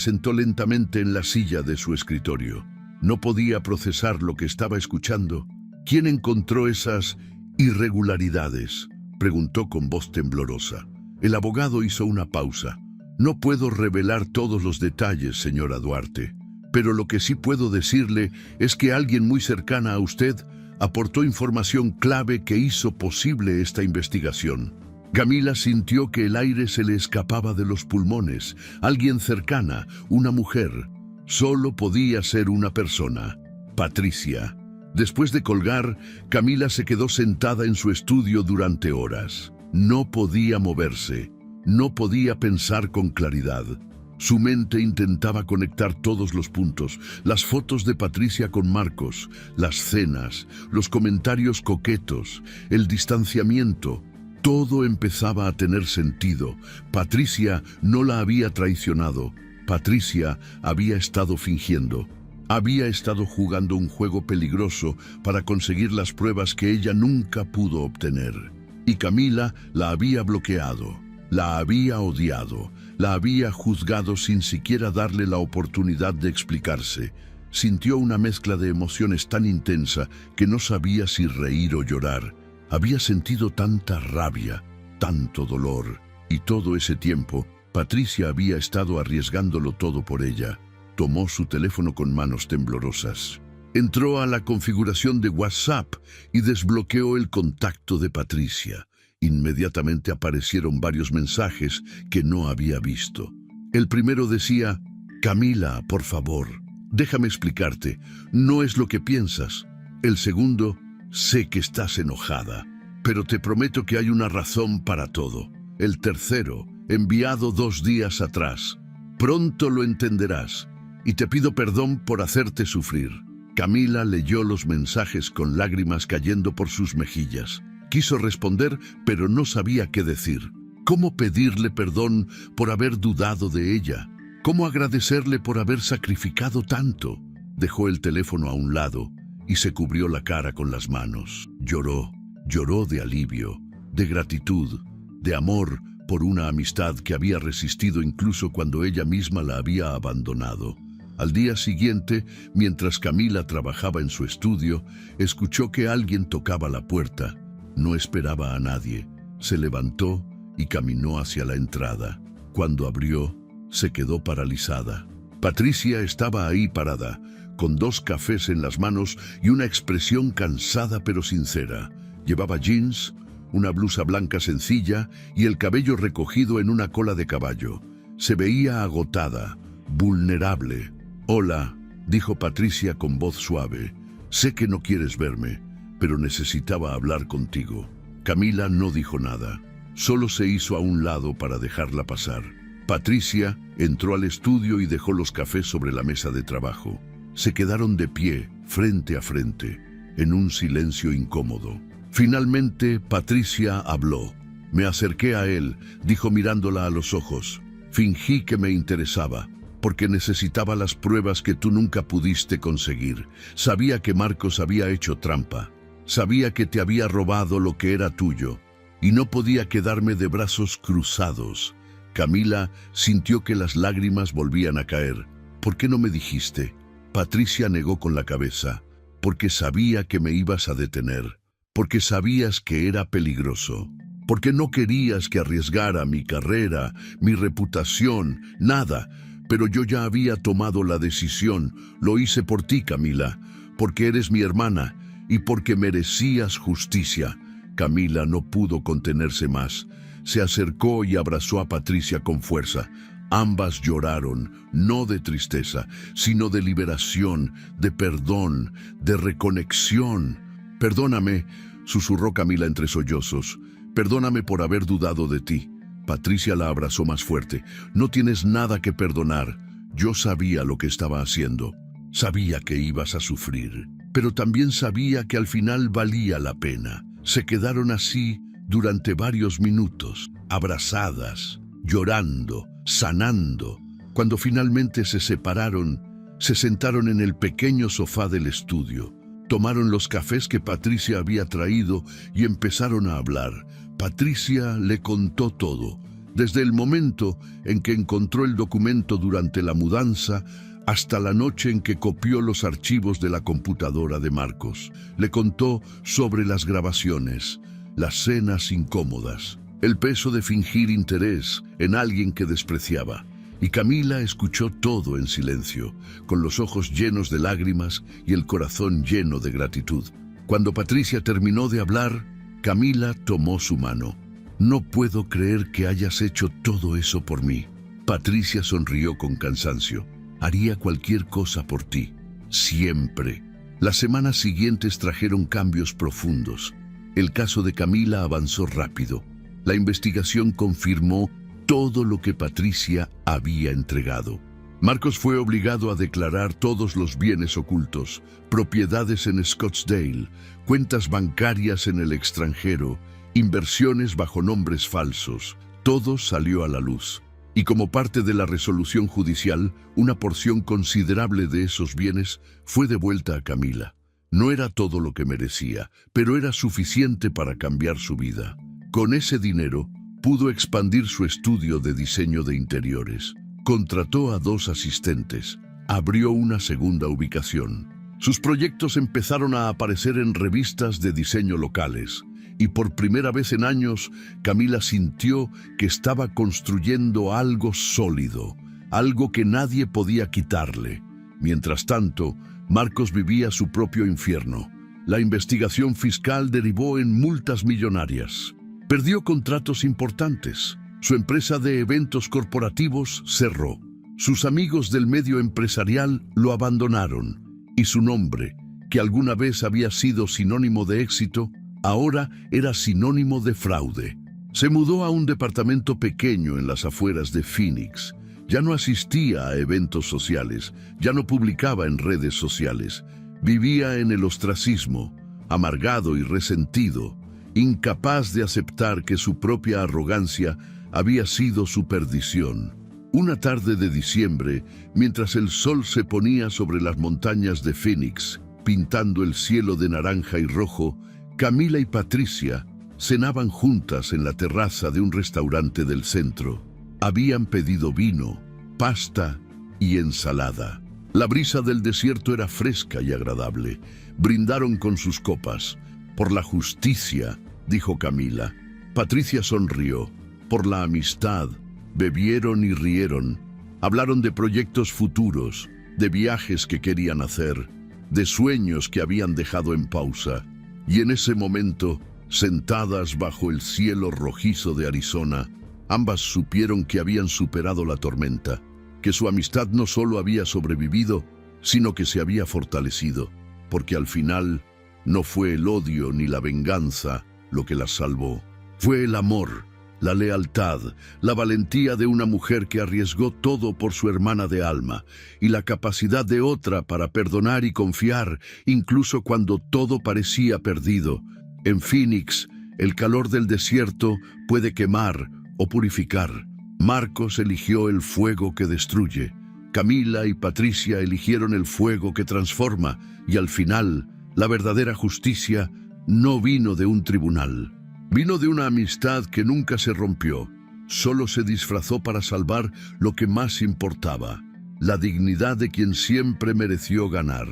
sentó lentamente en la silla de su escritorio. No podía procesar lo que estaba escuchando. «¿Quién encontró esas irregularidades?», preguntó con voz temblorosa. El abogado hizo una pausa. «No puedo revelar todos los detalles, señora Duarte, pero lo que sí puedo decirle es que alguien muy cercana a usted aportó información clave que hizo posible esta investigación». Camila sintió que el aire se le escapaba de los pulmones. Alguien cercana, una mujer. Solo podía ser una persona: Patricia. Después de colgar, Camila se quedó sentada en su estudio durante horas. No podía moverse, no podía pensar con claridad. Su mente intentaba conectar todos los puntos: las fotos de Patricia con Marcos, las cenas, los comentarios coquetos, el distanciamiento. Todo empezaba a tener sentido. Patricia no la había traicionado. Patricia había estado fingiendo. Había estado jugando un juego peligroso para conseguir las pruebas que ella nunca pudo obtener. Y Camila la había bloqueado, la había odiado, la había juzgado sin siquiera darle la oportunidad de explicarse. Sintió una mezcla de emociones tan intensa que no sabía si reír o llorar. Había sentido tanta rabia, tanto dolor, y todo ese tiempo Patricia había estado arriesgándolo todo por ella. Tomó su teléfono con manos temblorosas. Entró a la configuración de WhatsApp y desbloqueó el contacto de Patricia. Inmediatamente aparecieron varios mensajes que no había visto. El primero decía: «Camila, por favor, déjame explicarte. No es lo que piensas». El segundo: «Sé que estás enojada, pero te prometo que hay una razón para todo». El tercero, enviado 2 días atrás: «Pronto lo entenderás y te pido perdón por hacerte sufrir». Camila leyó los mensajes con lágrimas cayendo por sus mejillas. Quiso responder, pero no sabía qué decir. ¿Cómo pedirle perdón por haber dudado de ella? ¿Cómo agradecerle por haber sacrificado tanto? Dejó el teléfono a un lado y se cubrió la cara con las manos. Lloró de alivio, de gratitud, de amor por una amistad que había resistido incluso cuando ella misma la había abandonado. Al día siguiente, mientras Camila trabajaba en su estudio, escuchó que alguien tocaba la puerta. No esperaba a nadie. Se levantó y caminó hacia la entrada. Cuando abrió, se quedó paralizada. Patricia estaba ahí parada, con 2 cafés en las manos y una expresión cansada pero sincera. Llevaba jeans, una blusa blanca sencilla y el cabello recogido en una cola de caballo. Se veía agotada, vulnerable. «Hola», dijo Patricia con voz suave. «Sé que no quieres verme, pero necesitaba hablar contigo». Camila no dijo nada. Solo se hizo a un lado para dejarla pasar. Patricia entró al estudio y dejó los cafés sobre la mesa de trabajo. Se quedaron de pie, frente a frente, en un silencio incómodo. Finalmente, Patricia habló. «Me acerqué a él», dijo mirándola a los ojos. «Fingí que me interesaba, porque necesitaba las pruebas que tú nunca pudiste conseguir. Sabía que Marcos había hecho trampa. Sabía que te había robado lo que era tuyo y no podía quedarme de brazos cruzados. Camila sintió que las lágrimas volvían a caer. ¿Por qué no me dijiste? Patricia negó con la cabeza. Porque sabía que me ibas a detener. Porque sabías que era peligroso. Porque no querías que arriesgara mi carrera, mi reputación, nada. Pero yo ya había tomado la decisión. Lo hice por ti, Camila. Porque eres mi hermana y porque merecías justicia. Camila no pudo contenerse más. Se acercó y abrazó a Patricia con fuerza. Ambas lloraron, no de tristeza, sino de liberación, de perdón, de reconexión. «Perdóname», susurró Camila entre sollozos. «Perdóname por haber dudado de ti». Patricia la abrazó más fuerte. «No tienes nada que perdonar. Yo sabía lo que estaba haciendo. Sabía que ibas a sufrir, pero también sabía que al final valía la pena». Se quedaron así durante varios minutos, abrazadas, llorando, sanando. Cuando finalmente se separaron, se sentaron en el pequeño sofá del estudio. Tomaron los cafés que Patricia había traído y empezaron a hablar. Patricia le contó todo, desde el momento en que encontró el documento durante la mudanza hasta la noche en que copió los archivos de la computadora de Marcos. Le contó sobre las grabaciones, las cenas incómodas, el peso de fingir interés en alguien que despreciaba. Y Camila escuchó todo en silencio, con los ojos llenos de lágrimas y el corazón lleno de gratitud. Cuando Patricia terminó de hablar, Camila tomó su mano. «No puedo creer que hayas hecho todo eso por mí». Patricia sonrió con cansancio. «Haría cualquier cosa por ti, siempre». Las semanas siguientes trajeron cambios profundos. El caso de Camila avanzó rápido. La investigación confirmó todo lo que Patricia había entregado. Marcos fue obligado a declarar todos los bienes ocultos, propiedades en Scottsdale, cuentas bancarias en el extranjero, inversiones bajo nombres falsos. Todo salió a la luz. Y como parte de la resolución judicial, una porción considerable de esos bienes fue devuelta a Camila. No era todo lo que merecía, pero era suficiente para cambiar su vida. Con ese dinero, pudo expandir su estudio de diseño de interiores. Contrató a 2 asistentes. Abrió una segunda ubicación. Sus proyectos empezaron a aparecer en revistas de diseño locales. Y por primera vez en años, Camila sintió que estaba construyendo algo sólido, algo que nadie podía quitarle. Mientras tanto, Marcos vivía su propio infierno. La investigación fiscal derivó en multas millonarias. Perdió contratos importantes. Su empresa de eventos corporativos cerró. Sus amigos del medio empresarial lo abandonaron. Y su nombre, que alguna vez había sido sinónimo de éxito, ahora era sinónimo de fraude. Se mudó a un departamento pequeño en las afueras de Phoenix. Ya no asistía a eventos sociales, ya no publicaba en redes sociales. Vivía en el ostracismo, amargado y resentido, incapaz de aceptar que su propia arrogancia había sido su perdición. Una tarde de diciembre, mientras el sol se ponía sobre las montañas de Phoenix, pintando el cielo de naranja y rojo, Camila y Patricia cenaban juntas en la terraza de un restaurante del centro. Habían pedido vino, pasta y ensalada. La brisa del desierto era fresca y agradable. Brindaron con sus copas. «Por la justicia», dijo Camila. Patricia sonrió. «Por la amistad». Bebieron y rieron. Hablaron de proyectos futuros, de viajes que querían hacer, de sueños que habían dejado en pausa. Y en ese momento, sentadas bajo el cielo rojizo de Arizona, ambas supieron que habían superado la tormenta, que su amistad no solo había sobrevivido, sino que se había fortalecido, porque al final no fue el odio ni la venganza lo que las salvó. Fue el amor, la lealtad, la valentía de una mujer que arriesgó todo por su hermana de alma y la capacidad de otra para perdonar y confiar, incluso cuando todo parecía perdido. En Phoenix, el calor del desierto puede quemar o purificar. Marcos eligió el fuego que destruye. Camila y Patricia eligieron el fuego que transforma y al final, la verdadera justicia no vino de un tribunal. Vino de una amistad que nunca se rompió. Solo se disfrazó para salvar lo que más importaba, la dignidad de quien siempre mereció ganar.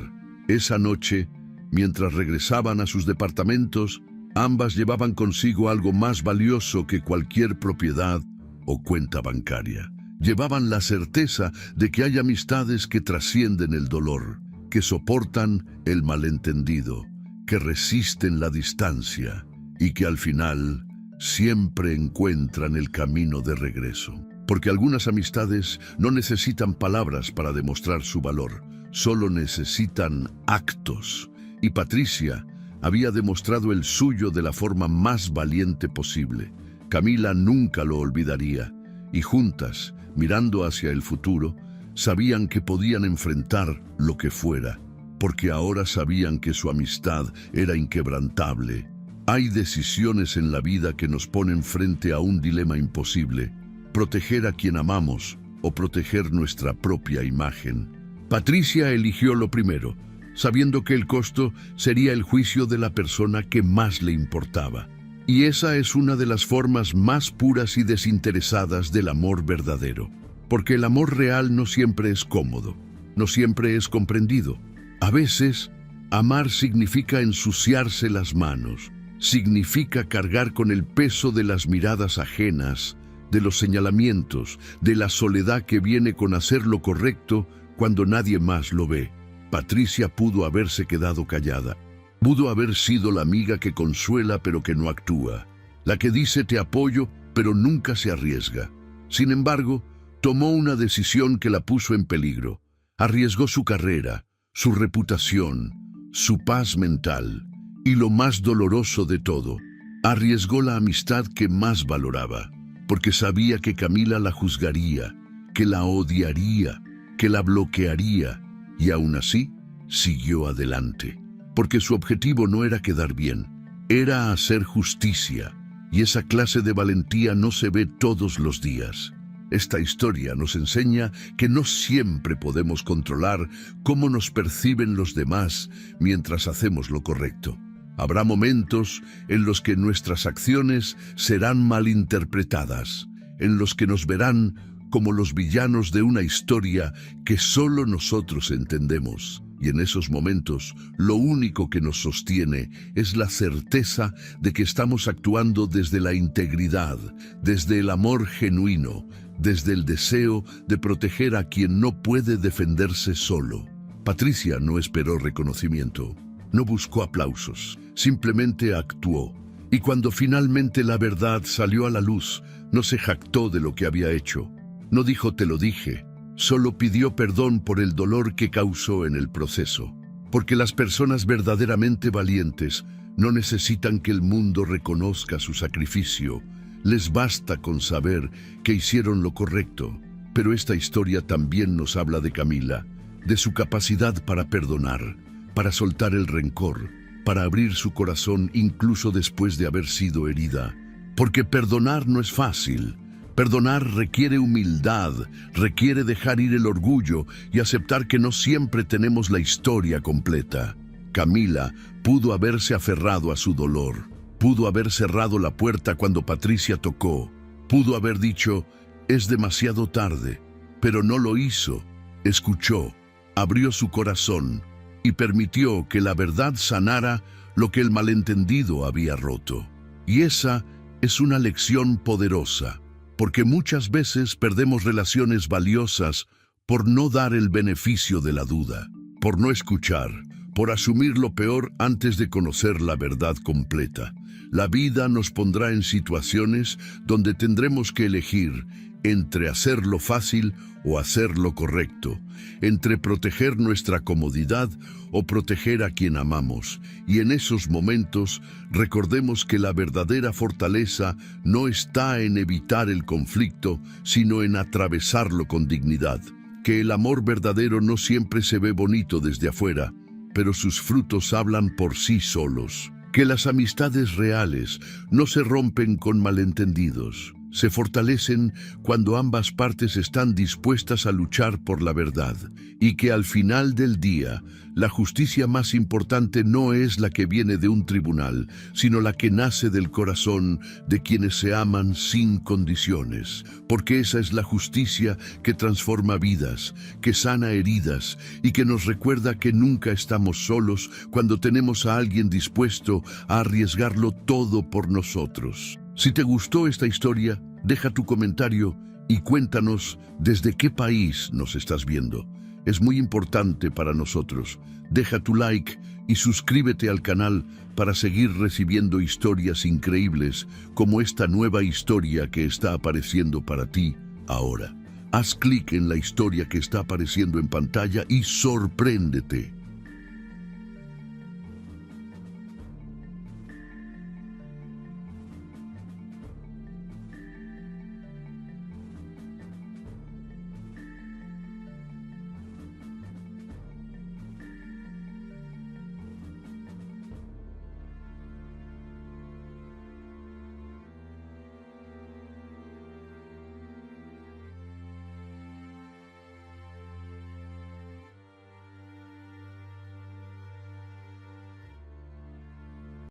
Esa noche, mientras regresaban a sus departamentos, ambas llevaban consigo algo más valioso que cualquier propiedad o cuenta bancaria. Llevaban la certeza de que hay amistades que trascienden el dolor, que soportan el malentendido, que resisten la distancia y que al final siempre encuentran el camino de regreso. Porque algunas amistades no necesitan palabras para demostrar su valor, solo necesitan actos. Y Patricia había demostrado el suyo de la forma más valiente posible. Camila nunca lo olvidaría, y juntas, mirando hacia el futuro, sabían que podían enfrentar lo que fuera, porque ahora sabían que su amistad era inquebrantable. Hay decisiones en la vida que nos ponen frente a un dilema imposible: proteger a quien amamos o proteger nuestra propia imagen. Patricia eligió lo primero, sabiendo que el costo sería el juicio de la persona que más le importaba. Y esa es una de las formas más puras y desinteresadas del amor verdadero. Porque el amor real no siempre es cómodo, no siempre es comprendido. A veces, amar significa ensuciarse las manos, significa cargar con el peso de las miradas ajenas, de los señalamientos, de la soledad que viene con hacer lo correcto cuando nadie más lo ve. Patricia pudo haberse quedado callada. Pudo haber sido la amiga que consuela pero que no actúa, la que dice te apoyo pero nunca se arriesga. Sin embargo, tomó una decisión que la puso en peligro. Arriesgó su carrera, su reputación, su paz mental y lo más doloroso de todo, arriesgó la amistad que más valoraba, porque sabía que Camila la juzgaría, que la odiaría, que la bloquearía, y aún así siguió adelante. Porque su objetivo no era quedar bien, era hacer justicia, y esa clase de valentía no se ve todos los días. Esta historia nos enseña que no siempre podemos controlar cómo nos perciben los demás mientras hacemos lo correcto. Habrá momentos en los que nuestras acciones serán malinterpretadas, en los que nos verán como los villanos de una historia que solo nosotros entendemos. Y en esos momentos, lo único que nos sostiene es la certeza de que estamos actuando desde la integridad, desde el amor genuino, desde el deseo de proteger a quien no puede defenderse solo. Patricia no esperó reconocimiento, no buscó aplausos, simplemente actuó. Y cuando finalmente la verdad salió a la luz, no se jactó de lo que había hecho. No dijo te lo dije. Solo pidió perdón por el dolor que causó en el proceso. Porque las personas verdaderamente valientes no necesitan que el mundo reconozca su sacrificio. Les basta con saber que hicieron lo correcto. Pero esta historia también nos habla de Camila, de su capacidad para perdonar, para soltar el rencor, para abrir su corazón incluso después de haber sido herida. Porque perdonar no es fácil. Perdonar requiere humildad, requiere dejar ir el orgullo y aceptar que no siempre tenemos la historia completa. Camila pudo haberse aferrado a su dolor, pudo haber cerrado la puerta cuando Patricia tocó, pudo haber dicho, es demasiado tarde, pero no lo hizo. Escuchó, abrió su corazón y permitió que la verdad sanara lo que el malentendido había roto. Y esa es una lección poderosa. Porque muchas veces perdemos relaciones valiosas por no dar el beneficio de la duda, por no escuchar, por asumir lo peor antes de conocer la verdad completa. La vida nos pondrá en situaciones donde tendremos que elegir entre hacer lo fácil o hacer lo correcto, entre proteger nuestra comodidad o proteger a quien amamos. Y en esos momentos recordemos que la verdadera fortaleza no está en evitar el conflicto, sino en atravesarlo con dignidad. Que el amor verdadero no siempre se ve bonito desde afuera, pero sus frutos hablan por sí solos. Que las amistades reales no se rompen con malentendidos, se fortalecen cuando ambas partes están dispuestas a luchar por la verdad, y que al final del día, la justicia más importante no es la que viene de un tribunal, sino la que nace del corazón de quienes se aman sin condiciones, porque esa es la justicia que transforma vidas, que sana heridas y que nos recuerda que nunca estamos solos cuando tenemos a alguien dispuesto a arriesgarlo todo por nosotros. Si te gustó esta historia, deja tu comentario y cuéntanos desde qué país nos estás viendo. Es muy importante para nosotros. Deja tu like y suscríbete al canal para seguir recibiendo historias increíbles como esta nueva historia que está apareciendo para ti ahora. Haz clic en la historia que está apareciendo en pantalla y sorpréndete.